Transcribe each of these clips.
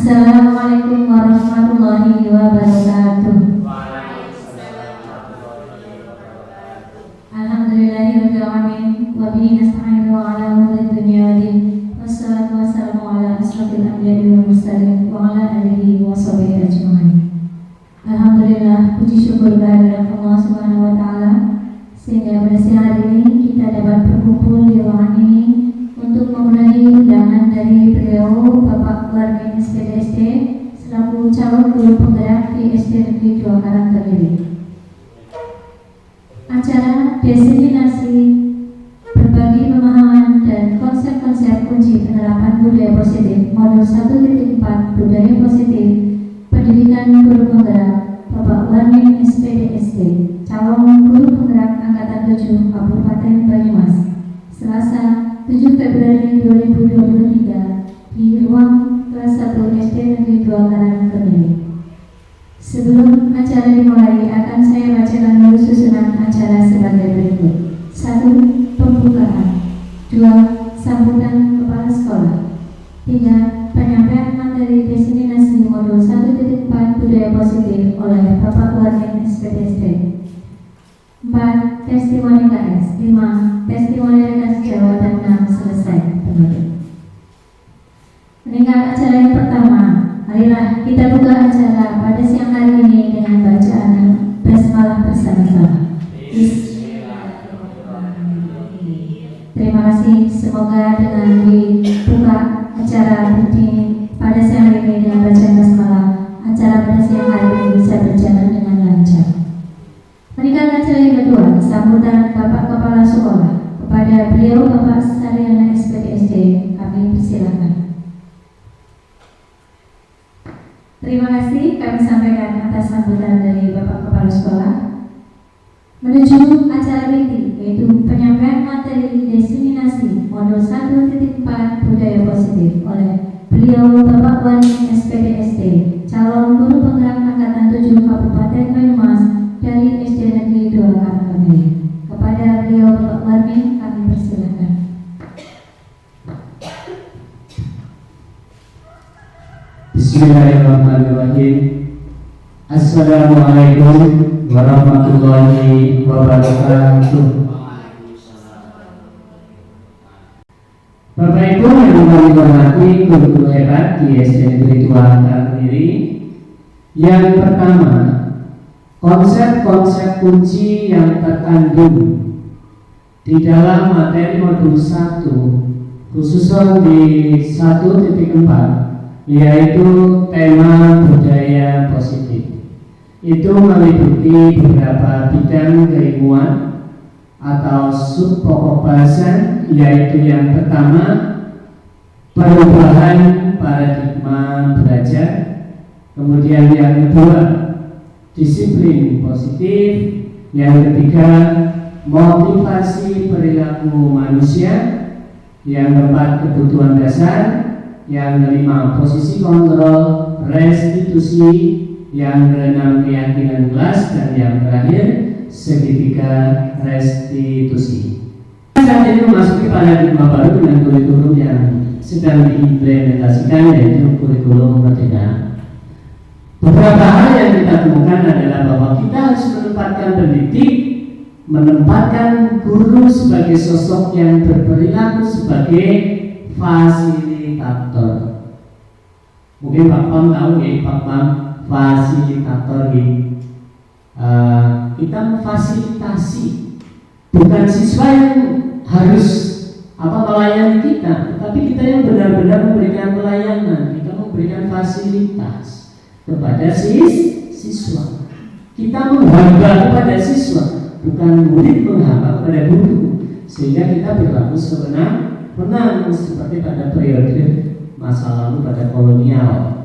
Assalamualaikum warahmatullahi wabarakatuh. Alhamdulillahirabbil alamin wa bihi nasta'inu ala umuri dunya waddin. Wassalatu wassalamu ala asyrofil anbiya'i wal mursalin wa ala alihi wa sahbihi ajmain. Alhamdulillah, puji syukur kehadirat Allah Subhanahu wa taala sehingga pada siang hari ini kita dapat berkumpul di ruangan ini untuk memenuhi undangan dari beliau Bapak Warmin SPDSD selaku calon guru penggerak di SD Negeri 2 Karangtengiri. Acara diseminasi berbagi pemahaman dan konsep-konsep kunci penerapan budaya positif modul 1.4 budaya positif pendidikan guru penggerak Bapak Warmin SPDSD calon guru penggerak angkatan 7 Kabupaten Banyumas Selasa 7 Februari 2023 di ruang kelas 1 SD Negeri 2 Karangtengiri. Sebelum acara dimulai akan saya bacakan dulu susunan acara sebagai berikut. 1. Pembukaan. 2. Sambutan kepala sekolah. 3. Penyampaian materi diseminasi modul 1.4 budaya positif oleh Bapak Warmin SPDSD. 4. Testimoni KS. 5. Testimoni rekan sejawat. Dan 6. Selesai. Meningkat acara yang pertama, marilah kita buka acara pada siang hari ini dengan bacaan basmalah bersama-sama. Terima kasih. Semoga dengan dibuka acara ini pada siang hari ini dengan bacaan basmalah, acara pada siang hari ini bisa berjalan dengan lancar. Meningkat acara yang kedua, sambutan Bapak Kepala Sekolah. Kepada beliau Bapak Saryana SPDSD, kami persilakan. Terima kasih kami sampaikan atas sambutan dari Bapak Kepala Sekolah. Menuju acara inti, yaitu penyampaian materi diseminasi modul 1.4 budaya positif oleh beliau Bapak Warmin SPDSD, calon guru penggerak angkatan 7 Kabupaten Banyumas dari SD Negeri 2 Karangtengiri. Kepada beliau Bapak Warmin kami persilakan. Bismillahirrahmanirrahim. Assalamualaikum warahmatullahi wabarakatuh. Bapak Ibu yang kami hormati, guru-guru hebat di SD Negeri 2 Karangtengiri. Yang pertama, konsep-konsep kunci yang terkandung di dalam materi modul 1 khususnya di 1.4 yaitu tema budaya positif. Itu meliputi beberapa bidang keilmuan atau sub pokok bahasan, yaitu yang pertama perubahan paradigma belajar, kemudian yang kedua disiplin positif, yang ketiga motivasi perilaku manusia, yang keempat kebutuhan dasar, yang kelima posisi kontrol restitusi, yang keenam keyakinan kelas, dan yang terakhir segitiga restitusi. Saat ini memasuki paradigma baru dengan kurikulum yang sedang diimplementasikan, yaitu kurikulum merdeka. Beberapa hal yang kita temukan adalah bahwa kita harus menempatkan pendidik, menempatkan guru sebagai sosok yang berperilaku sebagai fasilitator. Mungkin Pak Pam tahu ya, Pak Pam fasilitator ini. Kita memfasilitasi, bukan siswa yang harus melayani kita, tetapi kita yang benar-benar memberikan pelayanan. Kita memberikan fasilitas kepada siswa. Kita menghamba kepada siswa, bukan murid menghamba kepada guru, sehingga kita berlaku sewenang-wenang seperti pada periode masa lalu pada kolonial.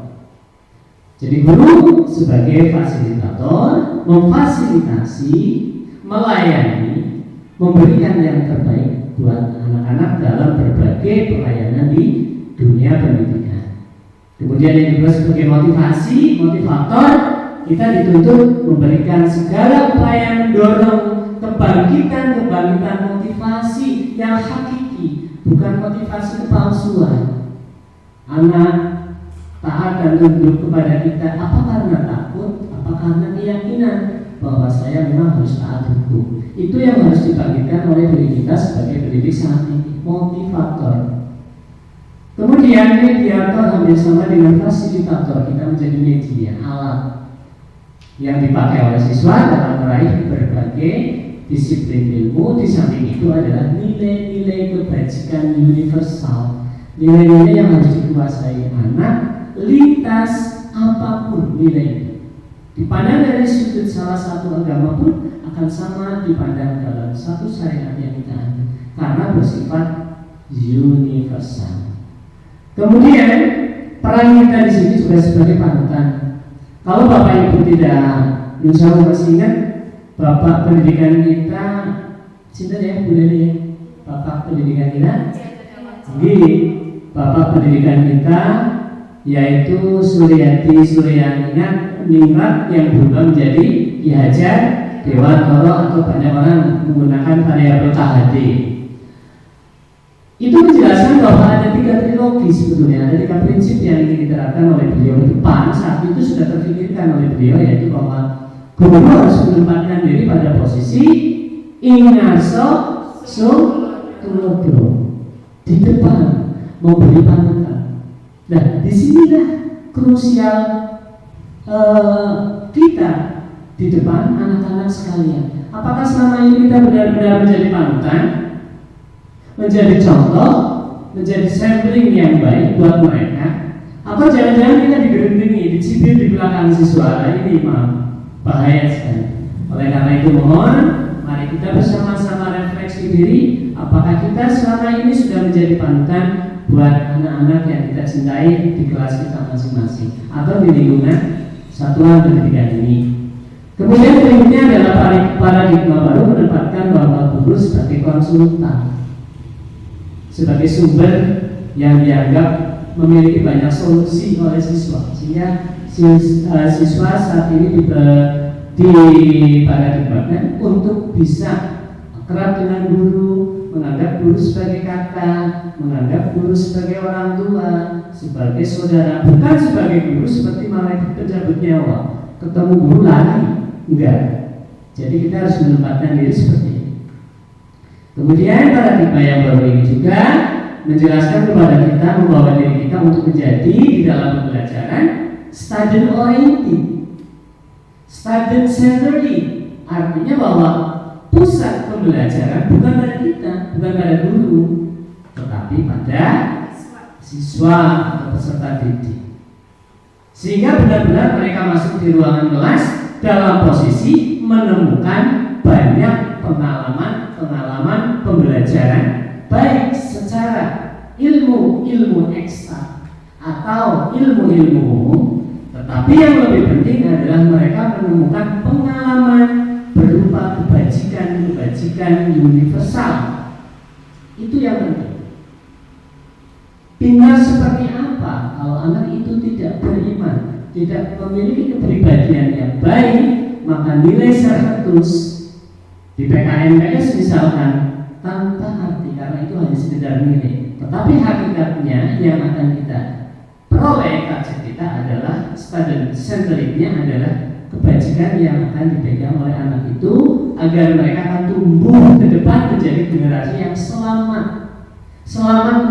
Jadi guru sebagai fasilitator memfasilitasi, melayani, memberikan yang terbaik buat anak-anak dalam berbagai pelayanan di dunia pendidikan. Kemudian yang kedua sebagai motivasi, motivator, kita dituntut memberikan segala upaya mendorong kebangkitan motivasi yang hakiki, bukan motivasi kepalsuan. Anak taat dan menunjuk kepada kita apa karena takut, apa karena keyakinan bahwa saya memang harus taat hukum. Itu yang harus dibangkitkan oleh diri kita sebagai pendidik saat ini, motivator. Kemudian mediator hampir sama dengan fasilitator. Kita menjadi media, alat yang dipakai oleh siswa dalam meraih berbagai disiplin ilmu. Di samping itu adalah nilai-nilai kebajikan universal, nilai-nilai yang harus dikuasai anak lintas apapun nilai. Dipandang dari sudut salah satu agama pun akan sama dipandang dalam satu syariat yang kita anut karena bersifat universal. Kemudian peran kita di sini juga sebagai panutan. Kalau Bapak Ibu tidak, insya Allah masih ingat Bapak pendidikan kita, cinta ya Bu Leni ya, Bapak pendidikan kita, Bapak pendidikan kita yaitu Suryani Ningrat yang berubah menjadi Ki Hajar Dewantoro atau banyak orang menggunakan variabel KHD. Itu menjelaskan bahwa ada 3 trilogi sebetulnya, ada 3 prinsip yang ingin diterapkan oleh beliau di depan. Saat itu sudah terpikirkan oleh beliau, yaitu bahwa guru harus menempatkan diri pada posisi ingarso tulodo, di depan memberi panutan. Nah, disinilah krusial kita di depan anak-anak sekalian. Apakah selama ini kita benar-benar menjadi panutan, menjadi contoh, menjadi sampling yang baik buat mereka, atau jangan-jangan kita digerendingi, dicibir di belakang siswa? Ini bahaya sekali. Oleh karena itu mohon, mari kita bersama-sama refleksi diri, apakah kita selama ini sudah menjadi panutan buat anak-anak yang kita cintai di kelas kita masing-masing atau di lingkungan satuan pendidikan ini. Kemudian berikutnya adalah paradigma baru menempatkan bahwa guru sebagai konsultan, sebagai sumber yang dianggap memiliki banyak solusi oleh siswa, sehingga siswa saat ini diparadigmakan untuk bisa akrab dengan guru, menganggap guru sebagai kakak, menganggap guru sebagai orang tua, sebagai saudara, bukan sebagai guru seperti malaikat pencabut nyawa, ketemu guru lari, enggak. Jadi kita harus menempatkan diri seperti ini. Kemudian paradigma yang baru ini juga menjelaskan kepada kita, membawa diri kita untuk menjadi di dalam pembelajaran student oriented, student centered. Artinya bahwa pusat pembelajaran bukan pada kita, bukan pada guru, tetapi pada siswa atau peserta didik. Sehingga benar-benar mereka masuk di ruangan kelas dalam posisi menemukan banyak pengalaman pembelajaran, baik secara ilmu eksak atau ilmu umum, tetapi yang lebih penting adalah mereka menemukan pengalaman berupa kebajikan universal. Itu yang penting. Pintar seperti apa kalau anak itu tidak beriman, tidak memiliki kepribadian yang baik, maka nilai 100 di PKMPS misalkan tanpa arti, karena itu hanya sekedar nilai. Tetapi hakikatnya yang akan kita peroleh target kita adalah student centerednya adalah kebajikan yang akan dipegang oleh anak itu agar mereka akan tumbuh ke depan menjadi generasi yang selamat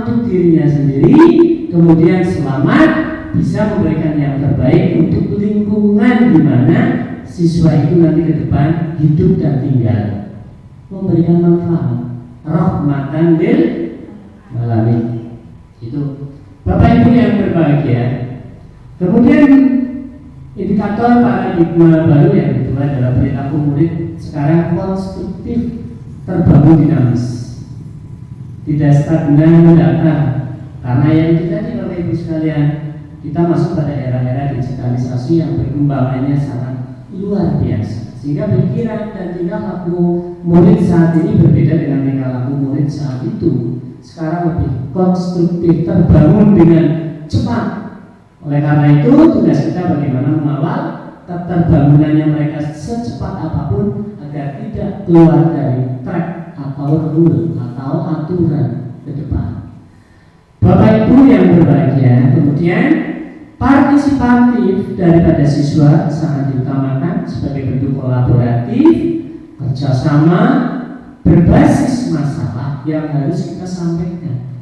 untuk dirinya sendiri, kemudian selamat bisa memberikan yang terbaik untuk lingkungan di mana siswa itu nanti ke depan hidup dan tinggal, memberikan manfaat rahmatan lil alamin. Itu Bapak Ibu yang berbahagia. Kemudian indikator paradigma baru yang kedua adalah perilaku murid sekarang konstruktif, terbangun dinamis, tidak stagnan mendatar. Karena yang tadi Bapak Ibu sekalian, kita masuk pada era-era digitalisasi yang perkembangannya sangat luar biasa, sehingga pikiran dan tingkah laku murid saat ini berbeda dengan tingkah laku murid saat itu. Sekarang lebih konstruktif, terbangun dengan cepat. Oleh karena itu tugas kita bagaimana mengawal terbangunannya mereka secepat apapun agar tidak keluar dari track atau rule atau aturan ke depan. Bapak Ibu yang berbahagia, kemudian Partisipatif daripada siswa sangat diutamakan sebagai bentuk kolaboratif, kerjasama, berbasis masalah yang harus kita sampaikan.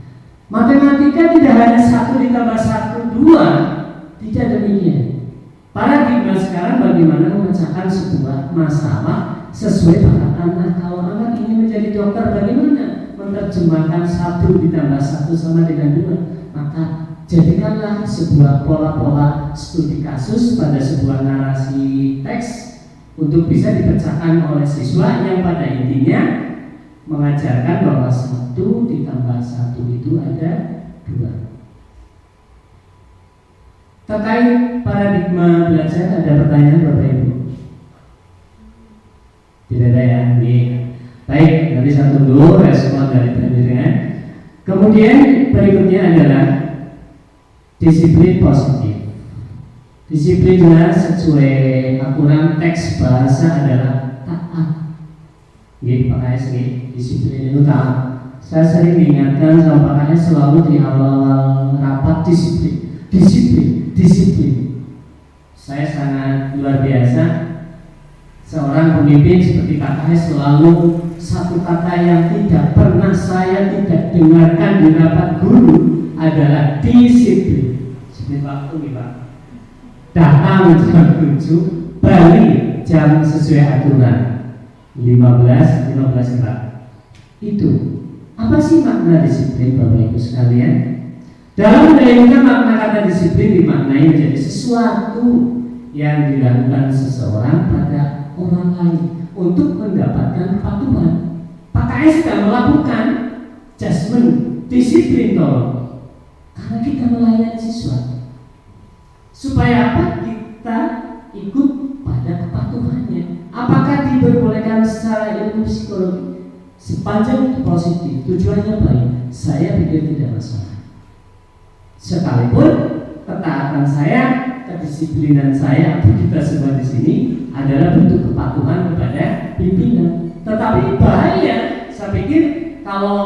Matematika tidak hanya 1 ditambah 1, 2, tidak demikian. Paradigma sekarang bagaimana memecahkan sebuah masalah sesuai bakat anak. Kalau anak ini menjadi dokter, bagaimana menerjemahkan 1 ditambah 1 sama dengan 2? Maka jadikanlah sebuah pola-pola studi kasus pada sebuah narasi teks untuk bisa dipecahkan oleh siswa yang pada intinya mengajarkan bahwa 1 ditambah 1 itu ada 2. Terkait paradigma belajar, ada pertanyaan Bapak Ibu? Tidak ada ya? Baik, nanti saya tunggu respon dari penjelasan. Kemudian berikutnya adalah disiplin positif. Disiplinnya sesuai aturan teks bahasa adalah taat. Pak KS, disiplin itu taat. Saya sering diingatkan sama Pak KS selalu di awal rapat disiplin. Saya sangat luar biasa. Seorang pemimpin seperti Pak KS selalu satu kata yang tidak pernah saya tidak dengarkan di rapat guru adalah disiplin. Disiplin waktu nih Pak. Datang jam 7, balik jam sesuai aturan 15 Pak. Itu apa sih makna disiplin Bapak Ibu sekalian? Dalam mendengarkan makna kata disiplin dimaknai menjadi sesuatu yang dilakukan seseorang pada orang lain untuk mendapatkan kepatuhan. Pak KS tidak melakukan judgement, disiplin tolong, karena kita melayani siswa. Supaya apa? Kita ikut pada kepatuhannya. Apakah diperbolehkan secara ilmu psikologi? Sepanjang itu positif, tujuannya baik, saya pikir tidak masalah. Sekalipun ketaatan saya, kedisiplinan saya, kita semua di sini adalah bentuk kepatuhan kepada pimpinan. Tetapi bahaya, saya pikir kalau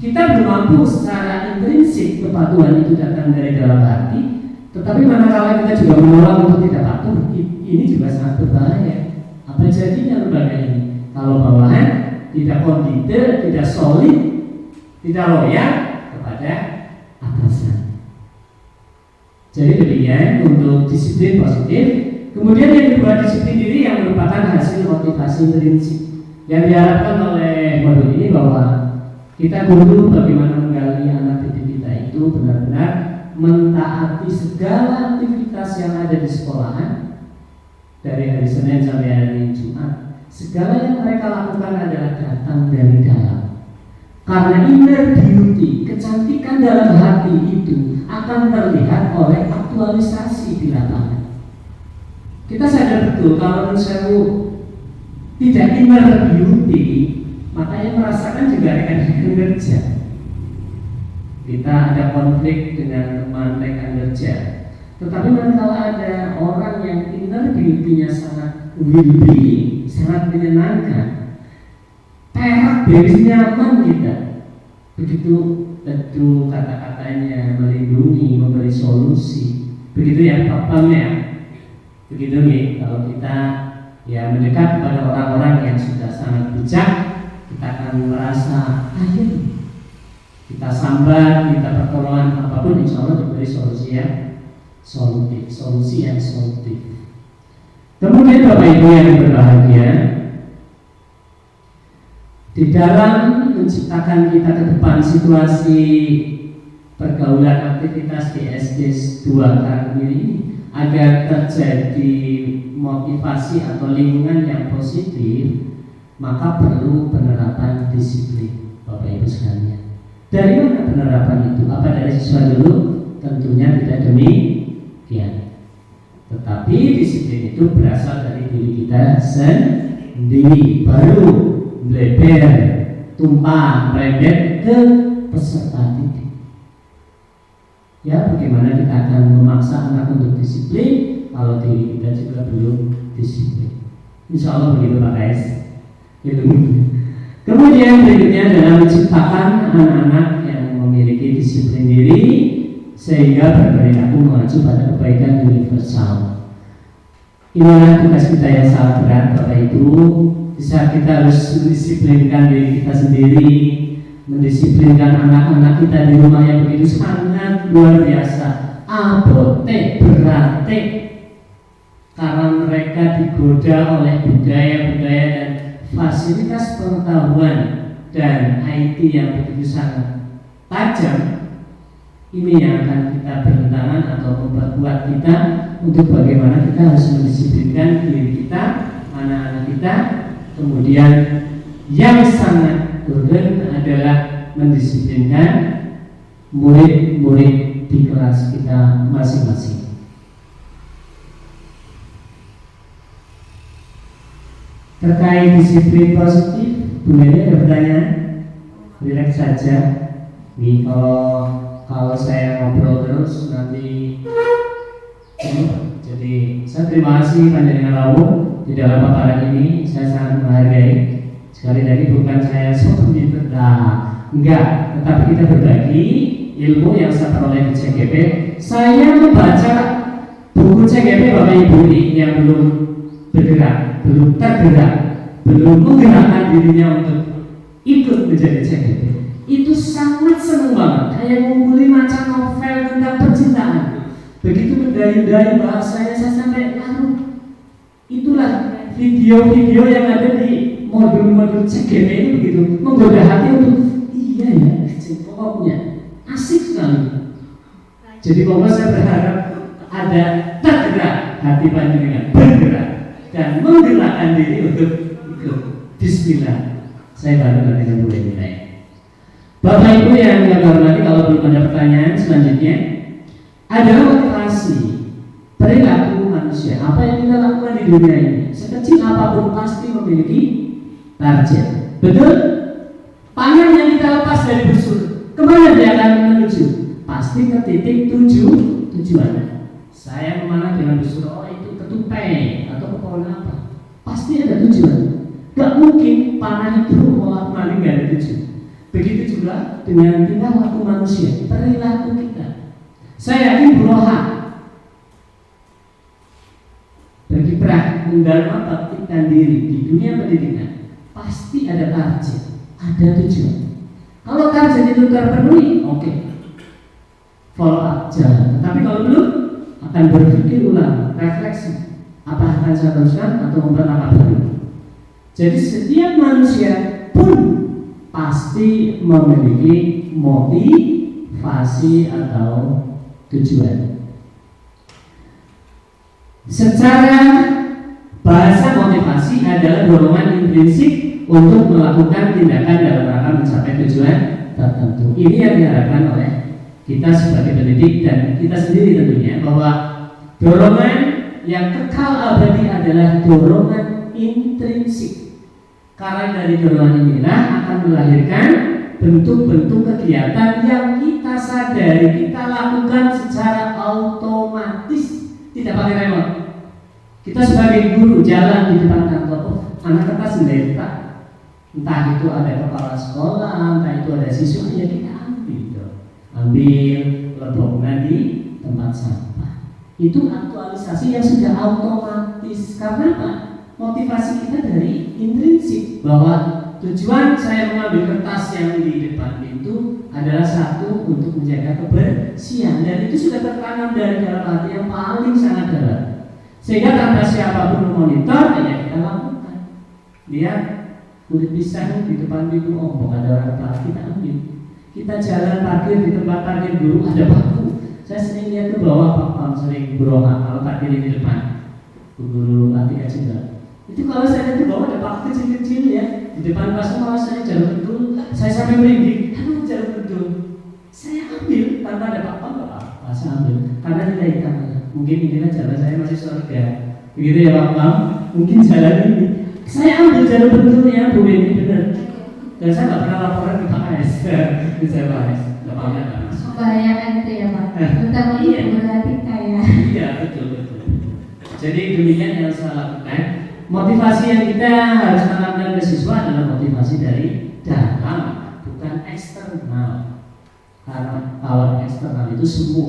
kita belum mampu secara intrinsik kepatuhan itu datang dari dalam hati, tetapi manakala kita juga menolak untuk tidak patuh, ini juga sangat berbahaya. Apa jadinya lembaga ini? Kalau bawahan tidak kondite, tidak solid, tidak loyal kepada atasan. Jadi demikian untuk disiplin positif. Kemudian yang kedua, disiplin diri yang merupakan hasil motivasi prinsip yang diharapkan oleh modul ini bahwa kita guru bagaimana menggali anak didik kita itu benar-benar mentaati segala aktivitas yang ada di sekolahan dari hari Senin sampai hari Jumat. Segala yang mereka lakukan adalah datang dari dalam. Karena inner beauty, kecantikan dalam hati itu akan terlihat oleh aktualisasi di lapangan. Kita sadar betul kalau saya tidak inner beauty, maka yang merasakan juga rekan-rekan kerja. Kita ada konflik dengan teman rekan kerja. Tetapi manakala ada orang yang inner beauty-nya sangat will-being, sangat menyenangkan, perak dari nyaman kita. Begitu tentu kata-katanya melindungi, memberi solusi. Begitu ya Pak-Pamnya. Begitu nih kalau kita ya mendekat kepada orang-orang yang sudah sangat bijak, kita akan merasa ayo kita sambat, kita pertolongan apapun insya Allah diberi solusi yang solutif, solusi yang solutif. Kemudian Bapak Ibu yang berbahagia, di dalam menciptakan kita ke depan situasi pergaulan aktivitas di SD 2 tahun ini agar terjadi motivasi atau lingkungan yang positif, maka perlu penerapan disiplin Bapak Ibu sekalian. Dari mana penerapan itu? Apa dari siswa dulu? Tentunya tidak demikian. Tetapi disiplin itu berasal dari diri kita sendiri. Baru bleber, tumpah, merembet ke peserta didik. Ya, bagaimana kita akan memaksa anak untuk disiplin kalau diri kita juga belum disiplin? Insya Allah begitu Pak Kais. Kemudian berikutnya adalah menciptakan anak-anak yang memiliki disiplin diri sehingga berperilaku mengacu pada kebaikan universal. Inilah tugas kita yang sangat berat, Bapak Ibu. Di saat kita harus mendisiplinkan diri kita sendiri, mendisiplinkan anak-anak kita di rumah yang begitu sangat luar biasa, abote, berarti, karena mereka digoda oleh budaya-budaya dan fasilitas pengetahuan dan IT yang begitu sangat tajam. Ini yang akan kita bertentangan atau memperkuat kita untuk bagaimana kita harus mendisiplinkan diri kita, anak-anak kita. Kemudian yang sangat urgen adalah mendisiplinkan murid-murid di kelas kita masing-masing. Terkait disiplin positif, Bu Mary ada pertanyaan? Relax saja. Nih, kalau saya ngobrol terus nanti jadi saya terima kasih panjenengan rawuh di dalam paparan ini. Saya sangat menghargai. Sekali lagi bukan saya sok pinter, enggak, tetapi kita berbagi ilmu yang saya peroleh di CGP. Saya membaca buku CGP Bapak Ibu ini yang belum bergerak, belum tergerak, belum menggerakkan dirinya untuk ikut menjadi CGP. Itu sangat senang banget, kayak ngumpulin macam novel tentang percintaan. Begitu mendayu-dayu bahasanya saya sampai larut. Itulah video-video yang ada di modul-modul CGP ini begitu menggoda hati untuk iya ya, pokoknya asik sekali. Jadi pokoknya saya berharap ada tergerak hati panjenengan, bergerak dan menggerakkan diri untuk ikut. Bismillah. Saya baru nanti mulai mulai. Bapak Ibu yang kami hormati, kalau belum ada pertanyaan selanjutnya adalah motivasi perilaku manusia. Apa yang kita lakukan di dunia ini, sekecil apapun pasti memiliki target. Betul? Panah yang kita lepas dari busur, kemana dia akan menuju? Pasti ke titik tujuan. Saya memanah dengan busur, oh itu ke tupai atau ke pohon apa? Pasti ada tujuan. Gak mungkin panah itu mau maling gak ada tujuan. Begitu juga dengan tingkah laku manusia, perilaku kita. Saya yakin Bu Roha berkiprah mendalami baktikan diri di dunia pendidikan, pasti ada target, ada tujuan. Kalau target itu terpenuhi, oke, follow up jalan. Tapi kalau belum, akan berpikir ulang, refleksi, apa akan saya teruskan atau membuat apa baru. Jadi setiap manusia pun pasti memiliki motivasi atau tujuan. Secara bahasa motivasi adalah dorongan intrinsik untuk melakukan tindakan dalam rangka mencapai tujuan tertentu. Ini yang diharapkan oleh kita sebagai pendidik dan kita sendiri tentunya, bahwa dorongan yang kekal abadi adalah dorongan intrinsik. Karena dari dorongan inilah akan melahirkan bentuk-bentuk kegiatan yang kita sadari, kita lakukan secara otomatis, tidak pakai remote. Kita sebagai guru jalan di depan kantor, anak kita sendiri, entah itu ada kepala sekolah, entah itu ada siswa, ya kita ambil leboknya di tempat sampah. Itu aktualisasi yang sudah otomatis. Karena apa? Motivasi kita dari intrinsik, bahwa tujuan saya mengambil kertas yang di depan itu adalah satu, untuk menjaga kebersihan, dan itu sudah tertanam dari dalam hati yang paling sangat dalam, sehingga tanpa siapapun memonitor, ya kita lakukan. Lihat kulit pisang di depan pintu, oh bukan ada orang parkir, kita ambil. Kita jalan parkir di tempat parkir guru, ada paku. Saya sering lihat ke bawah, Pak sering berolah kalau parkir di depan guru Atika juga. Itu kalau saya lihat ke bawah ada paku kecil-kecil ya di depan kelas, malah saya jalan betul, saya sampai merinding, aduh jalan betul. Saya ambil tanpa ada apa-apa, nggak apa-apa, saya ambil karena nilai hitamnya. Mungkin inilah jalan saya masih surga, begitu ya Pak. Mungkin jalan ini saya ambil jalan betul ya Bu, ini benar. Dan saya nggak pernah laporan ke Pak AS, ke saya Pak AS, nggak pernah. Membahayakan itu ya Pak, terutama untuk Atika ya. Iya betul. Jadi demikian yang saya lakukan. Motivasi yang kita harus tanamkan ke siswa adalah motivasi dari dalam, bukan eksternal. Karena kalau eksternal itu semu.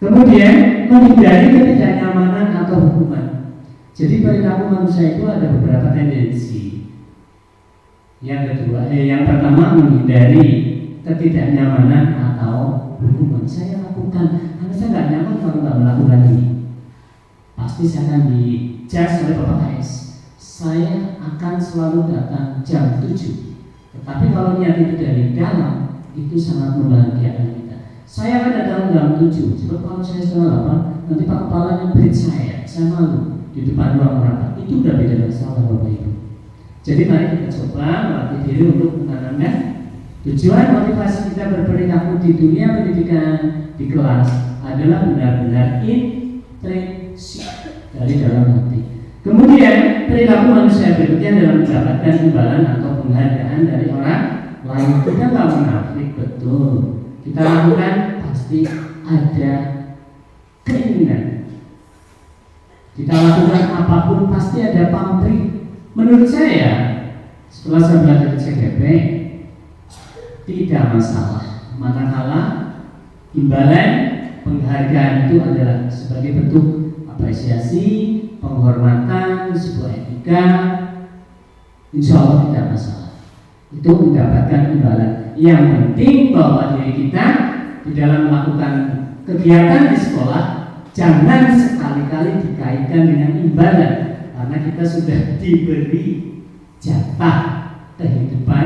Kemudian menghindari ketidaknyamanan atau hukuman. Jadi perilaku manusia itu ada beberapa tendensi. Yang pertama menghindari ketidaknyamanan atau hukuman. Saya lakukan karena saya nggak nyaman kalau nggak melakukan ini. Pasti saya akan dijudge oleh Bapak KS. Saya akan selalu datang jam 7. Tetapi kalau niat itu dari dalam, itu sangat membahagiakan kita. Saya akan datang jam 7. Sebab kalau saya setengah 8, nanti Pak Kepalanya berit saya malu di depan ruang rapat. Itu udah beda masalah Bapak Ibu. Jadi mari kita coba melatih diri untuk menanamkan tujuan motivasi kita berperilaku di dunia pendidikan di kelas adalah benar-benar intrinsik dari dalam hati. Kemudian perilaku manusia berikutnya dalam mendapatkan imbalan atau penghargaan dari orang lain. Kita nggak munafik, betul. Kita lakukan pasti ada keinginan. Kita lakukan apapun pasti ada pamrih. Menurut saya, setelah saya belajar di CGP, tidak masalah. Manakala imbalan penghargaan itu adalah sebagai bentuk apresiasi, penghormatan, sebuah etika, insya Allah tidak masalah. Itu mendapatkan imbalan. Yang penting bahwa diri kita di dalam melakukan kegiatan di sekolah jangan sekali-kali dikaitkan dengan imbalan, karena kita sudah diberi jatah kehidupan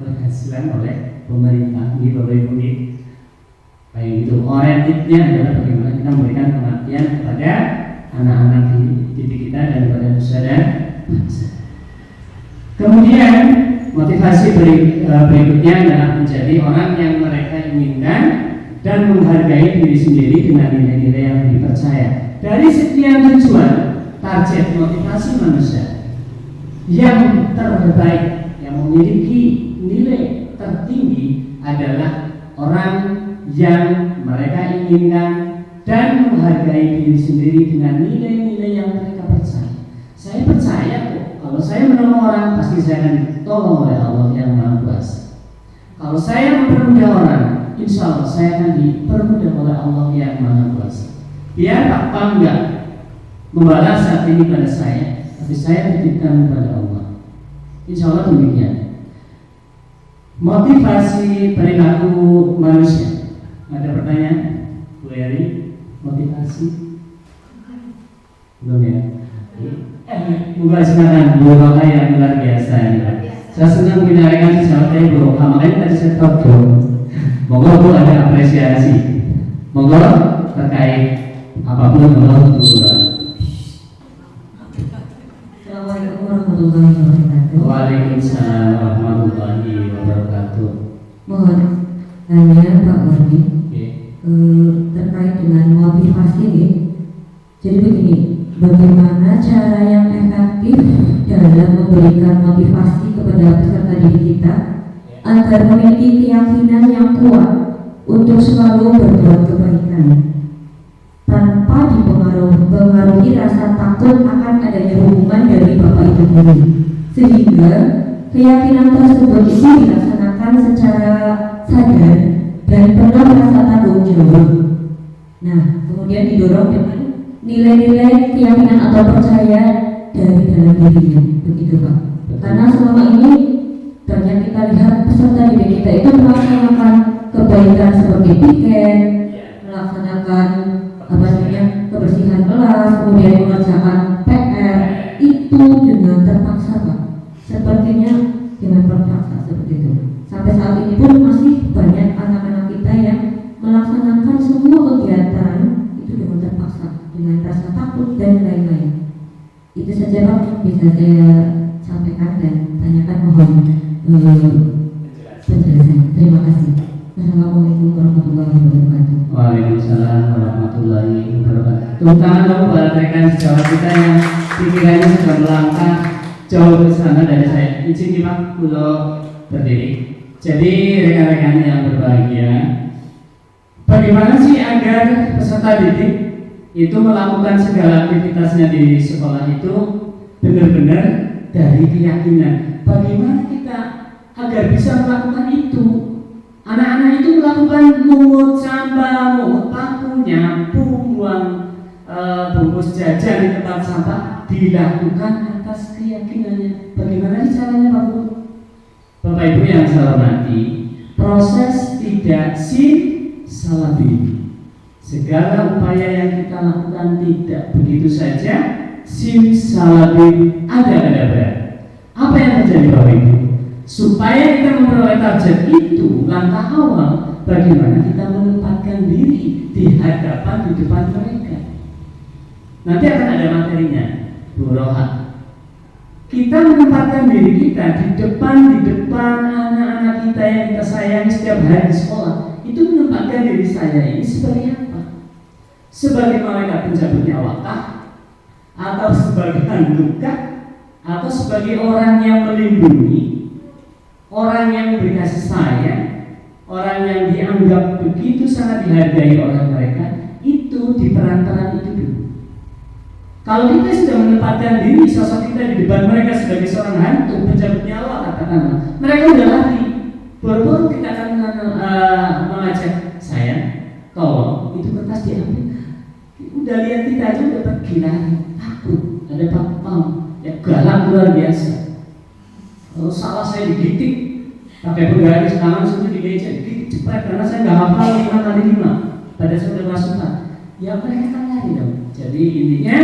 penghasilan oleh pemerintah. Ini Bapak Ibu nih, kayak gitu. Orientednya adalah bagaimana kita memberikan pengertian kepada anak-anak didik kita dan kepada nusa dan bangsa. Kemudian motivasi berikutnya adalah menjadi orang yang mereka inginkan dan menghargai diri sendiri dengan nilai-nilai yang dipercaya. Dari sekian tujuan, target motivasi manusia yang terbaik, yang memiliki nilai tertinggi adalah orang yang mereka inginkan dan menghargai diri sendiri dengan nilai-nilai yang mereka percaya. Saya percaya kok, kalau saya menolong orang pasti saya akan ditolong oleh Allah yang Maha Kuasa. Kalau saya mempermudah orang, insya Allah saya akan dipermudah oleh Allah yang Maha Kuasa. Biar Bapak enggak membalas saat ini pada saya, tapi saya titipkan kepada Allah. Insya Allah demikian. Motivasi perilaku manusia. Ada pertanyaan, Bu Eri? Motivasi? Belum ya? Bukan silakan Bu Roka yang luar biasa ya. Saya senang menyampaikan sesuatu yang Bu Roka, makanya tadi saya tahu. Monggo Bu ada apresiasi. Monggo terkait apapun monggo Bu. Assalamualaikum warahmatullahi wabarakatuh. Waalaikumsalam warahmatullahi wabarakatuh. Mohon tanya Pak Warni terkait dengan motivasi nih. Jadi begini, bagaimana cara yang efektif dalam memberikan motivasi kepada peserta didik kita agar memiliki keyakinan yang kuat untuk selalu berbuat kebaikan tanpa dipengaruhi rasa takut akan adanya hukuman dari Bapak Ibu guru, sehingga keyakinan tersebut itu dilaksanakan secara sadar dan penuh rasa tanggung jawab. Nah, kemudian didorong dengan nilai-nilai keyakinan atau percaya dari dalam dirinya, begitu Pak. Karena selama ini banyak kita lihat peserta didik kita itu melaksanakan kebaikan seperti piket, melaksanakan kebersihan kelas, kemudian mengerjakan PR, itu dengan terpaksa Pak. Sepertinya dengan terpaksa seperti itu. Sampai saat ini pun masih banyak anak-anak kita yang melaksanakan semua kegiatan itu dengan terpaksa, dengan rasa takut dan lain-lain. Itu saja Pak bisa saya sampaikan dan tanyakan, mohon penjelasan. Terima kasih. Assalamualaikum warahmatullahi wabarakatuh. Waalaikumsalam warahmatullahi wabarakatuh. Terutama dong para rekan sejawat kita yang pikirannya sudah melangkah jauh ke sana dari saya. Izin nih Pak, Pulau berdiri. Jadi rekan-rekan yang berbahagia, bagaimana sih agar peserta didik itu melakukan segala aktivitasnya di sekolah itu benar-benar dari keyakinan? Bagaimana kita agar bisa melakukan itu? Anak-anak itu melakukan mungut sampah, mungut paku, nyapu, buang bungkus jajan di tempat sampah, dilakukan atas keyakinannya. Bagaimana sih caranya, Pak Guru? Bapak Ibu yang saya hormati, proses tidak simsalabim. Segala upaya yang kita lakukan tidak begitu saja simsalabim, ada berat. Apa yang terjadi, Bapak Ibu? Supaya kita memperoleh target itu, langkah awal bagaimana kita menempatkan diri di hadapan, di depan mereka. Nanti akan ada materinya, Bu Roha. Kita menempatkan diri kita di depan anak-anak kita yang kita sayangi setiap hari di sekolah. Itu menempatkan diri saya ini sebagai apa? Sebagai malaikat pencabut nyawa kah? Atau sebagai handukah? Atau sebagai orang yang melindungi? Orang yang memberi kasih sayang, orang yang dianggap begitu sangat dihargai oleh mereka, itu di peran-peran itu dulu. Kalau kita sudah menempatkan diri sosok kita di depan mereka sebagai seorang hantu pencabut nyawa, katakanlah, mereka udah lari. Buru-buru kita akan mengajak, sayang, tolong itu kertas diambil. Udah lihat kita aja udah pergi lari, takut, ada pam-pam, ya galak luar biasa. Kalau salah saya digitik, pakai penggaris tangan sudah di meja, digitik cepat karena saya nggak hafal 5 kali 5 pada saat kelas 4. Ya mereka kan lari dong. Jadi intinya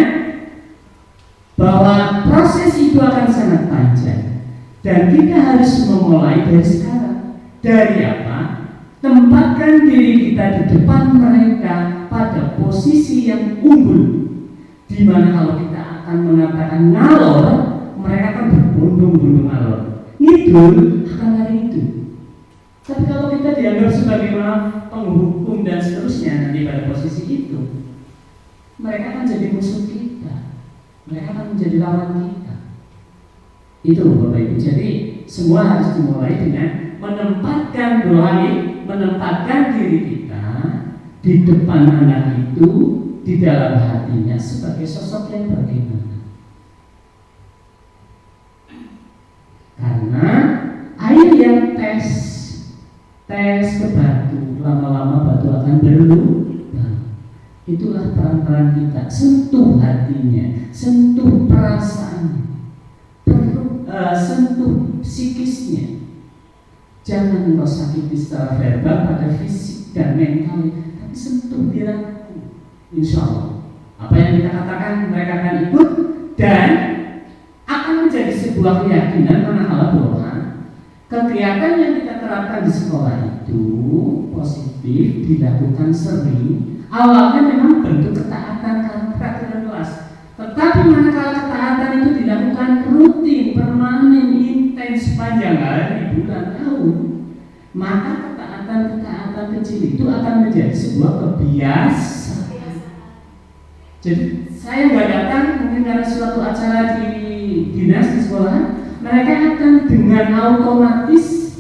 bahwa proses itu akan sangat panjang dan kita harus memulai dari sekarang. Dari apa? Tempatkan diri kita di depan mereka pada posisi yang unggul, di mana kalau kita akan mengatakan ngalor, mereka akan berbondong-bondong ngalor, ngidul akan lari itu. Tapi kalau kita dianggap sebagai penghukum dan seterusnya nanti pada posisi itu, mereka akan jadi musuh kita, mereka akan menjadi lawan kita. Itu Bapak Ibu. Jadi semua harus dimulai dengan menempatkan menempatkan diri kita di depan anak itu, di dalam hatinya sebagai sosok yang bagaimana. Karena air yang tes ke batu, lama-lama batu akan berlubang. Itulah peran-peran kita. Sentuh hatinya, sentuh perasaannya, sentuh psikisnya. Jangan engkau sakiti secara verbal pada fisik dan mental, tapi sentuh dirimu. Insya Allah apa yang kita katakan mereka akan ikut dan akan menjadi sebuah keyakinan manakala bahwa kegiatan yang kita terapkan di sekolah itu positif, dilakukan sering. Awalnya memang bentuk ketaatan karena peraturan kelas, tetapi manakala ketaatan itu dilakukan rutin, permanen, intens sepanjang hari, bulan, tahun, maka ketaatan kecil itu akan menjadi sebuah kebiasaan. Jadi saya nggak datang mungkin karena suatu acara di dinas di sekolah, mereka akan dengan otomatis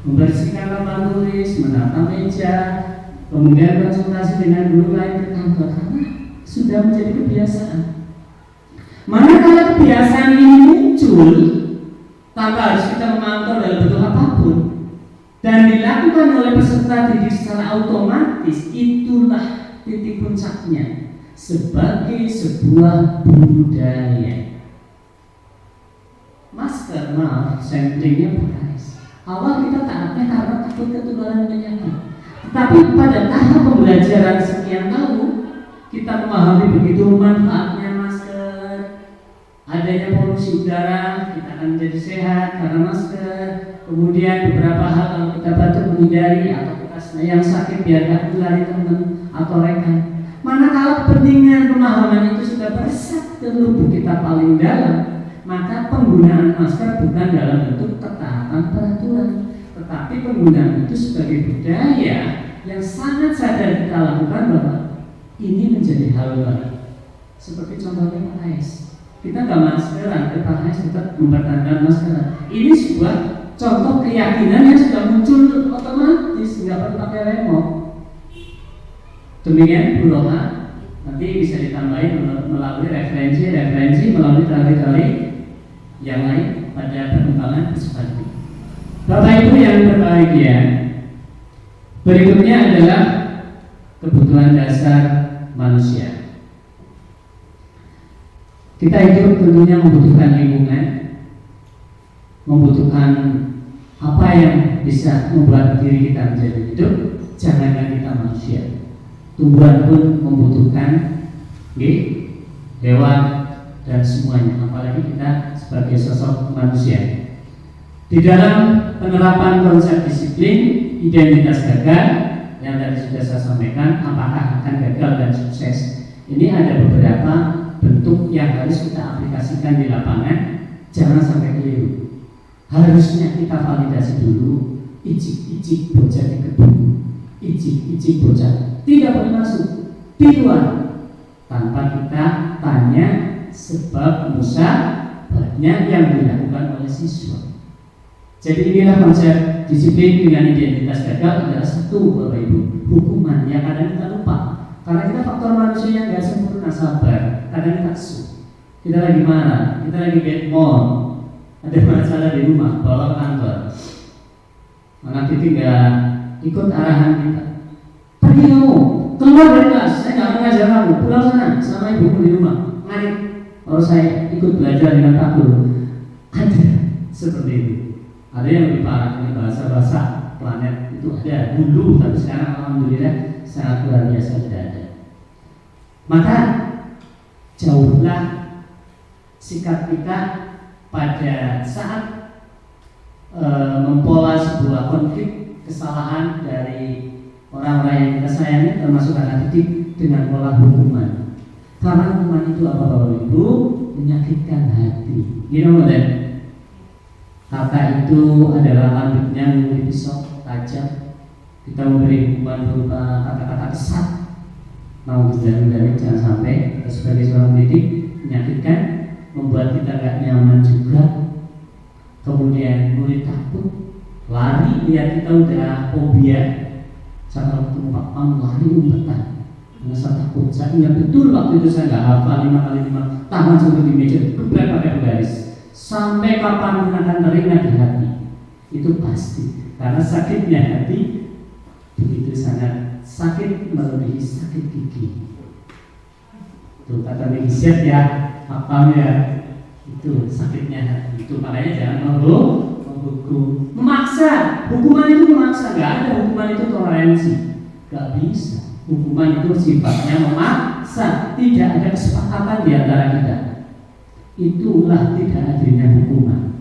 membersihkan tempat tulis, menata meja, kemudian konsultasi dengan guru lain ke kantor karena sudah menjadi kebiasaan. Manakala kebiasaan ini muncul tanpa harus kita memantau dalam bentuk apapun dan dilakukan oleh peserta didik secara otomatis, itulah titik puncaknya sebagai sebuah budaya. Masker, maaf, sentingnya pakai. Awal kita taatnya karena takut ketularan penyakit. Tetapi pada tahap pembelajaran sekian tahun, kita memahami begitu manfaatnya masker, adanya polusi udara, kita akan menjadi sehat karena masker. Kemudian beberapa hal kalau kita batuk menghindari atau kita yang sakit biar tidak tulari teman atau rekan. Manakala kepentingan pemahaman itu sudah meresap ke tubuh kita paling dalam, maka penggunaan masker bukan dalam bentuk ketaatan peraturan, tetapi penggunaan itu sebagai budaya yang sangat sadar kita lakukan bahwa ini menjadi hal baik. Seperti contohnya Pak Ais, kita nggak maskeran, tapi Pak Ais tetap mempertahankan maskeran. Ini sebuah contoh keyakinan yang sudah muncul otomatis, nggak perlu pakai remote. Demikian Bu Roha, nanti bisa ditambahin melalui referensi melalui teori-teori yang lain pada perkembangan seperti. Bapak Ibu yang berbahagia, Berikutnya adalah kebutuhan dasar manusia. Kita hidup tentunya membutuhkan lingkungan, membutuhkan apa yang bisa membuat diri kita menjadi hidup. Jangankan kita manusia, tumbuhan pun membutuhkan hewan dan semuanya, apalagi kita sebagai sosok manusia. Di dalam penerapan konsep disiplin identitas gagal yang tadi sudah saya sampaikan, apakah akan gagal dan sukses, ini ada beberapa bentuk yang harus kita aplikasikan di lapangan. Jangan sampai keliru. Harusnya kita validasi dulu, icik-icik bocah di kebun, icik-icik bocah tidak boleh masuk di luar tanpa kita tanya sebab musababnya yang dilakukan oleh siswa. Jadi inilah konsep disiplin dengan identitas gagal adalah satu, Bapak Ibu, hukuman yang kadang kita lupa. Karena kita faktor manusia yang nggak sempurna, sabar. Kadang kita kita lagi marah, kita lagi bad mood, ada masalah di rumah, bawa ke kantor. Anak titik nggak ikut arahan kita. Pergi kamu, keluar dari kelas. Saya nggak mau ngajar kamu, pulang sana sama ibumu di rumah. Mari, kalau saya ikut belajar dengan Pak Guru. Ada seperti itu. Ada yang lebih parah, ini bahasa planet itu ada dulu, tapi sekarang alhamdulillah sangat luar biasa tidak ada. Maka jauhlah sikap kita pada saat mempola sebuah konflik kesalahan dari orang-orang yang kita sayangi, termasuk anak didik, dengan pola hukuman. Karena hukuman itu apa Bapak Ibu? Menyakitkan hati. Gini model. Kata itu adalah lanjutnya menjadi pisau tajam. Kita memberi hukuman berupa kata-kata kesat. Mau dari jangan sampai sebagai seorang pendidik menyakitkan, membuat kita gak nyaman juga. Kemudian murid takut, lari lihat kita udah fobia. Saya ketemu Pak Pang lari umpetan. Karena saya takut, saya ingat betul waktu itu saya gak hafal 5x5 tangan sampai di meja, gebrak pakai garis. Sampai kapan akan teringat di hati, itu pasti. Karena sakitnya hati begitu sangat sakit, melebihi sakit gigi. Itu kata medisnya ya, hafalnya itu sakitnya hati. Itu makanya jangan menghukum, memaksa. Hukuman itu memaksa, nggak ada hukuman itu toleransi, nggak bisa. Hukuman itu sifatnya memaksa, tidak ada kesepakatan di antara kita. Itulah tidak adilnya hukuman.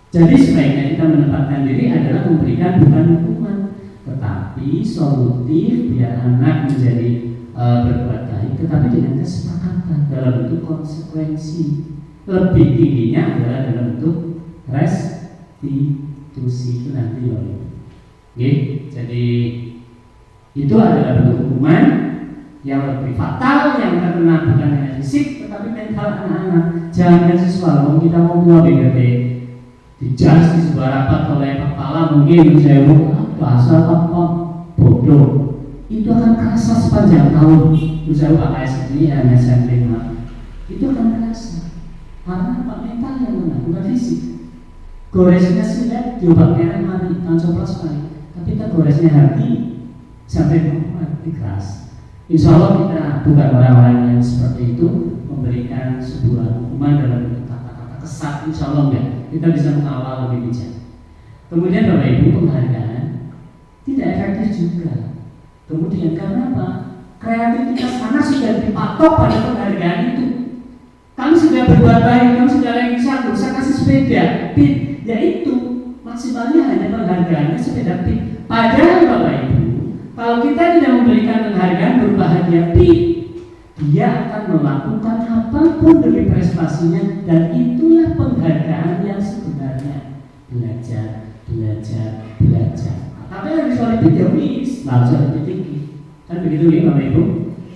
Jadi sebaiknya kita menempatkan diri adalah memberikan bukan hukuman, tetapi solutif biar anak menjadi berbuat baik, tetapi dengan kesepakatan dalam bentuk konsekuensi. Lebih tingginya adalah dalam bentuk restitusi. Itu nanti loh. Jadi itu adalah bentuk hukuman yang lebih fatal, yang terkena bukan hanya fisik tetapi mental anak-anak. Jangan siswa, kita mau buat BGP dijas di sebuah rapat oleh kepala mungkin saya bahasa apa bodoh, itu akan kerasa sepanjang tahun. Misalnya Pak SD, SMP, itu akan kerasa karena Pak mental yang menang, bukan fisik. Goresnya silet, diobat merah mati, tancoplas sekali, tapi kita goresnya hati sampai mati keras. Insya Allah kita bukan orang-orang yang seperti itu, memberikan sebuah hukuman dalam bentuk kata-kata kesat. Insya Allah enggak, kita bisa mengawal lebih bijak. Kemudian Bapak Ibu, penghargaan tidak efektif juga. Kemudian karena apa? Kreativitas anak sudah dipatok pada penghargaan itu. Kamu sudah berbuat baik, kamu sudah ranking 1, saya kasih sepeda pit, yaitu maksimalnya hanya penghargaannya sepeda pit. Padahal Bapak Ibu, kalau kita tidak memberikan penghargaan berupa hadiah pit, dia akan melakukan apapun demi prestasinya, dan itulah penghargaan yang sebenarnya. Belajar. Tapi yang disuruh video wis, langsung lebih tinggi. Kan begitu nih Bapak Ibu.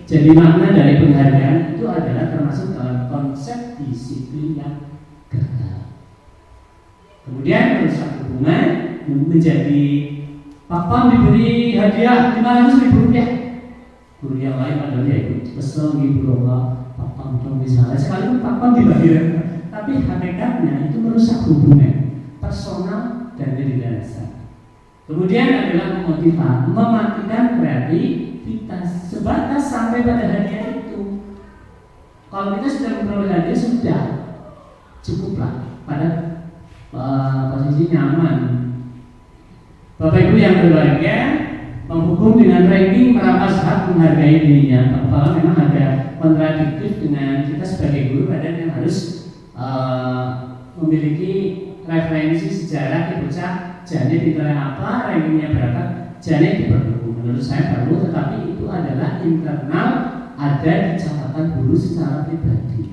Jadi makna dari penghargaan itu adalah termasuk dalam konsep disiplin yang gagal. Kemudian merusak hubungan menjadi Pak Pam diberi hadiah 500.000 rupiah. Guru yang lain ada dia ikut kesel gitu loh, Pak Pam dong misalnya. Sekalipun Pak Pam dibagikan, tapi hakikatnya itu merusak hubungan personal dan diri dasar. Kemudian adalah mematikan kreativitas sebatas sampai pada hadiah itu. Kalau kita sudah memperoleh hadiah sudah cukuplah pada posisi nyaman. Bapak Ibu yang berbahagia, menghukum dengan ranking merampas hak menghargai dirinya. Kalau memang ada kontradiktif dengan kita sebagai guru, ada yang harus memiliki referensi sejarah bocah Jane pinternya apa, rankingnya berapa, Jane itu perlu. Menurut saya perlu, tetapi itu adalah internal, ada di catatan guru secara pribadi.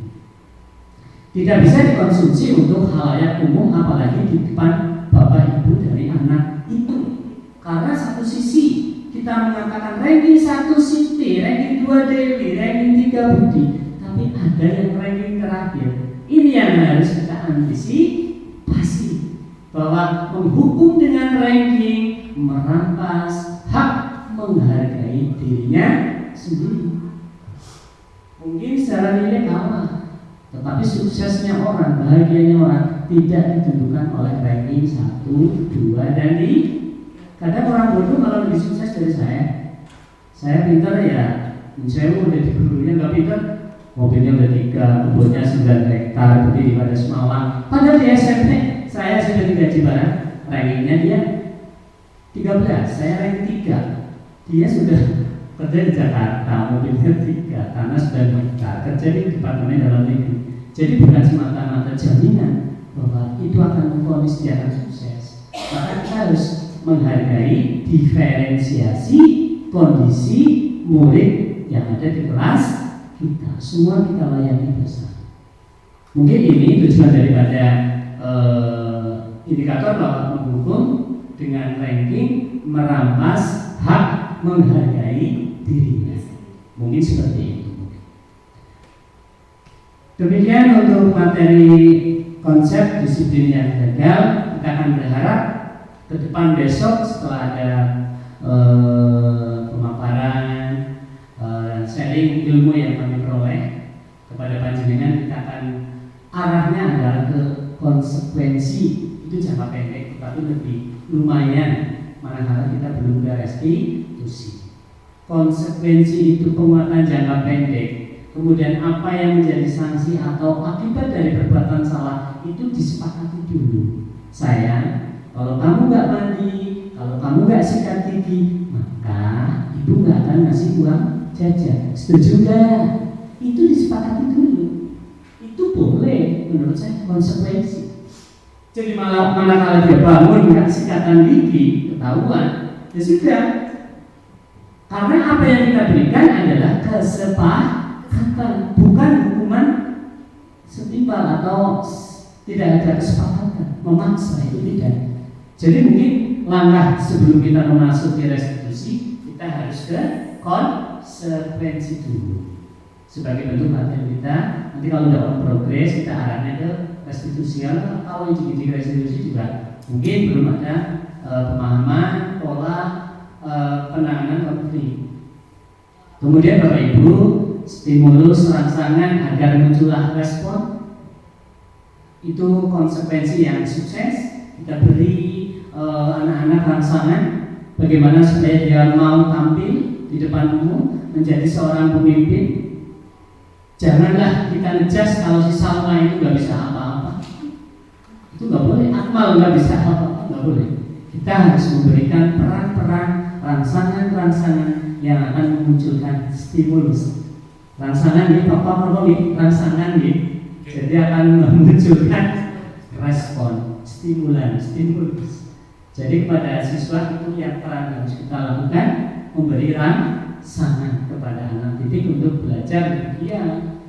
Tidak bisa dikonsumsi untuk halayak umum, apalagi di depan bapak ibu dari anak itu. Karena satu sisi kita mengatakan ranking 1 Siti, ranking 2 Dewi, ranking 3 Budi, tapi ada yang ranking terakhir. Ini yang harus kita antisipasi, bahwa menghukum dengan ranking merampas hak menghargai dirinya sendiri. Mungkin secara nilai kalah, tetapi suksesnya orang, bahagianya orang tidak ditentukan oleh ranking 1, 2, dan 3. Kadang orang bodoh malah lebih sukses dari saya. Saya pintar ya, saya udah di gurunya nggak pintar, mobilnya udah 3, kebunnya 9 hektar, berdiri pada Semalang. Padahal di SMP saya sudah 3 Cibaran, rankingnya dia 13, saya ranking 3. Dia sudah kerja di Jakarta, mobilnya 3, tanah 9 hektar, kerja di Departemen Dalam Negeri. Jadi bukan semata-mata jaminan bahwa itu akan memvonis dia akan sukses. Maka kita harus menghargai diferensiasi kondisi murid yang ada di kelas kita. Semua kita layani bersama. Mungkin ini tujuan daripada indikator bahwa menghukum dengan ranking merampas hak menghargai dirinya. Mungkin seperti itu. Demikian untuk materi konsep disiplin yang gagal. Kita akan berharap ke depan besok setelah ada pemaparan sharing ilmu yang kami peroleh kepada panjenengan, kita akan arahnya adalah ke konsekuensi. Itu jangka pendek, tetapi lebih lumayan manakala kita belum restitusi. Konsekuensi itu penguatan jangka pendek. Kemudian apa yang menjadi sanksi atau akibat dari perbuatan salah itu disepakati dulu. Sayang, kalau kamu nggak mandi, kalau kamu nggak sikat gigi, maka ibu nggak akan ngasih uang jajan. Setuju nggak? Itu disepakati dulu. Itu boleh menurut saya konsekuensi. Jadi manakala dia bangun nggak sikatan gigi, ketahuan, ya sudah. Karena apa yang kita berikan adalah kesepakatan, bukan hukuman setimpal atau tidak ada kesepakatan, memaksa, itu tidak. Jadi mungkin langkah sebelum kita memasuki restitusi, kita harus ke konsekuensi dulu sebagai bentuk latihan kita. Nanti kalau udah on progress, kita arahnya ke restitusi. Kalau izin restitusi juga mungkin belum ada pemahaman pola penanganan konflik. Kemudian Bapak Ibu, stimulus rangsangan agar muncullah respon, itu konsekuensi yang sukses. Kita beri anak-anak rangsangan bagaimana supaya dia mau tampil di depan umum menjadi seorang pemimpin. Janganlah kita ngejudge kalau si Salma itu nggak bisa apa-apa. Itu nggak boleh. Akmal nggak bisa apa-apa, nggak boleh. Kita harus memberikan peran-peran rangsangan-rangsangan yang akan memunculkan stimulus. Rangsangan ini apa rangsangan ini, jadi akan memunculkan respon, stimulan, stimulus. Jadi kepada siswa itu yang peran harus kita lakukan, memberi rangsangan kepada anak didik untuk belajar dia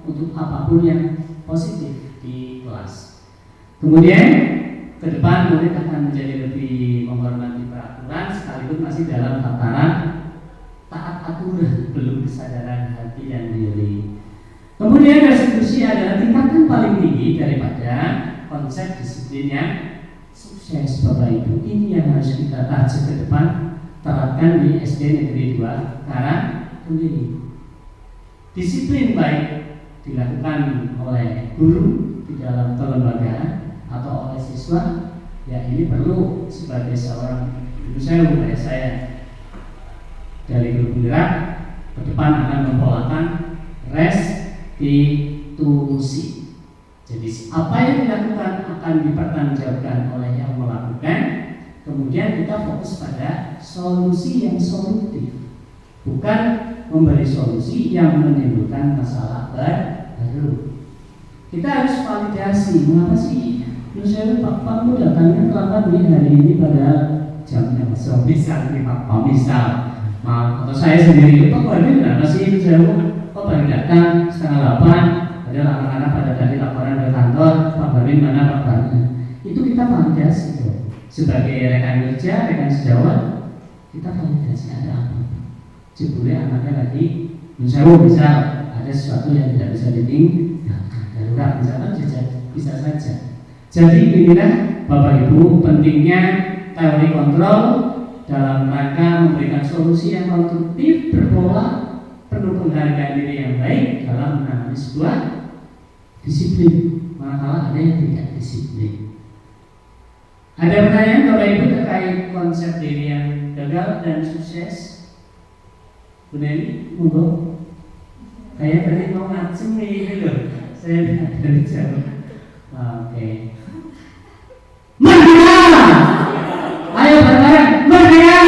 untuk apapun yang positif di kelas. Kemudian ke depan murid akan menjadi lebih menghormati peraturan sekalipun masih dalam tataran taat aturan, belum kesadaran hati dan diri. Kemudian restitusi adalah tingkatan paling tinggi daripada konsep disiplin yang sukses. Bapak Ibu, ini yang harus kita tajuk ke depan, terapkan di SD Negeri 2 Karangturi. Disiplin baik dilakukan oleh guru di dalam kelembagaan atau oleh siswa, ya ini perlu sebagai seorang Itu saya dari grup penggerak ke depan akan mempolakan restitusi. Jadi apa yang dilakukan akan dipertanggungjawabkan oleh yang melakukan. Kemudian kita fokus pada solusi yang solutif, bukan memberi solusi yang menimbulkan masalah baru. Kita harus validasi, mengapa sih Pak Pamu datangnya terlambat nih hari ini pada jamnya misal atau saya sendiri Pak Wadi kenapa sih kok baru datang 7:30, padahal anak-anak pada tadi laporan ke kantor, Pak Barin mana Pak Barin. Itu kita validasi sebagai rekan kerja, rekan sejawat, kita validasi ada apa. Jebule anaknya lagi misal ada sesuatu yang tidak bisa ditinggalkan, darurat misalkan bisa saja. Jadi inilah Bapak Ibu pentingnya teori kontrol dalam rangka memberikan solusi yang konstruktif, berpola, penuh penghargaan diri yang baik dalam menangani sebuah disiplin. Manakala ada yang tidak disiplin. Ada pertanyaan Bapak Ibu terkait konsep diri yang gagal dan sukses? Bu Neni, monggo. Kayak tadi mau ngaceng nih loh. Saya tidak dari jauh. Oke. Merdeka! Ayo bareng-bareng, merdeka!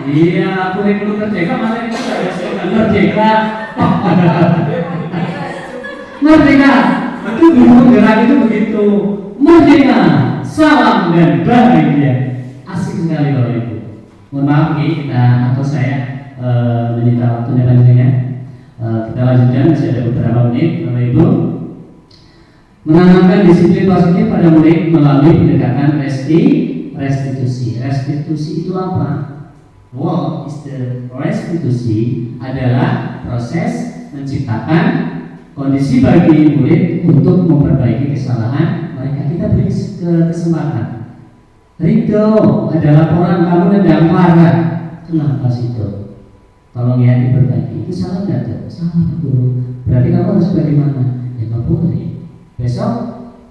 Iya, aku belum merdeka, masa itu saya merdeka. Merdeka! Itu dulu gerak itu begitu. Merdeka! Salam dan bahagia. Asik sekali Bapak Ibu. Mohon maaf nih kita atau saya menyita waktu panjangnya. Kita lanjutkan, masih ada beberapa menit Bapak Ibu. Menanamkan disiplin positif pada murid melalui pendekatan restitusi. Restitusi itu apa? What is the restitusi? Adalah proses menciptakan kondisi bagi murid untuk memperbaiki kesalahan mereka. Kita beri kesempatan. Ridho, ada laporan kamu nendang marah. Kenapa sih itu? Tolong ya diperbaiki. Itu salah nggak tuh? Salah Guru. Berarti kamu harus bagaimana? Ya nggak boleh. Besok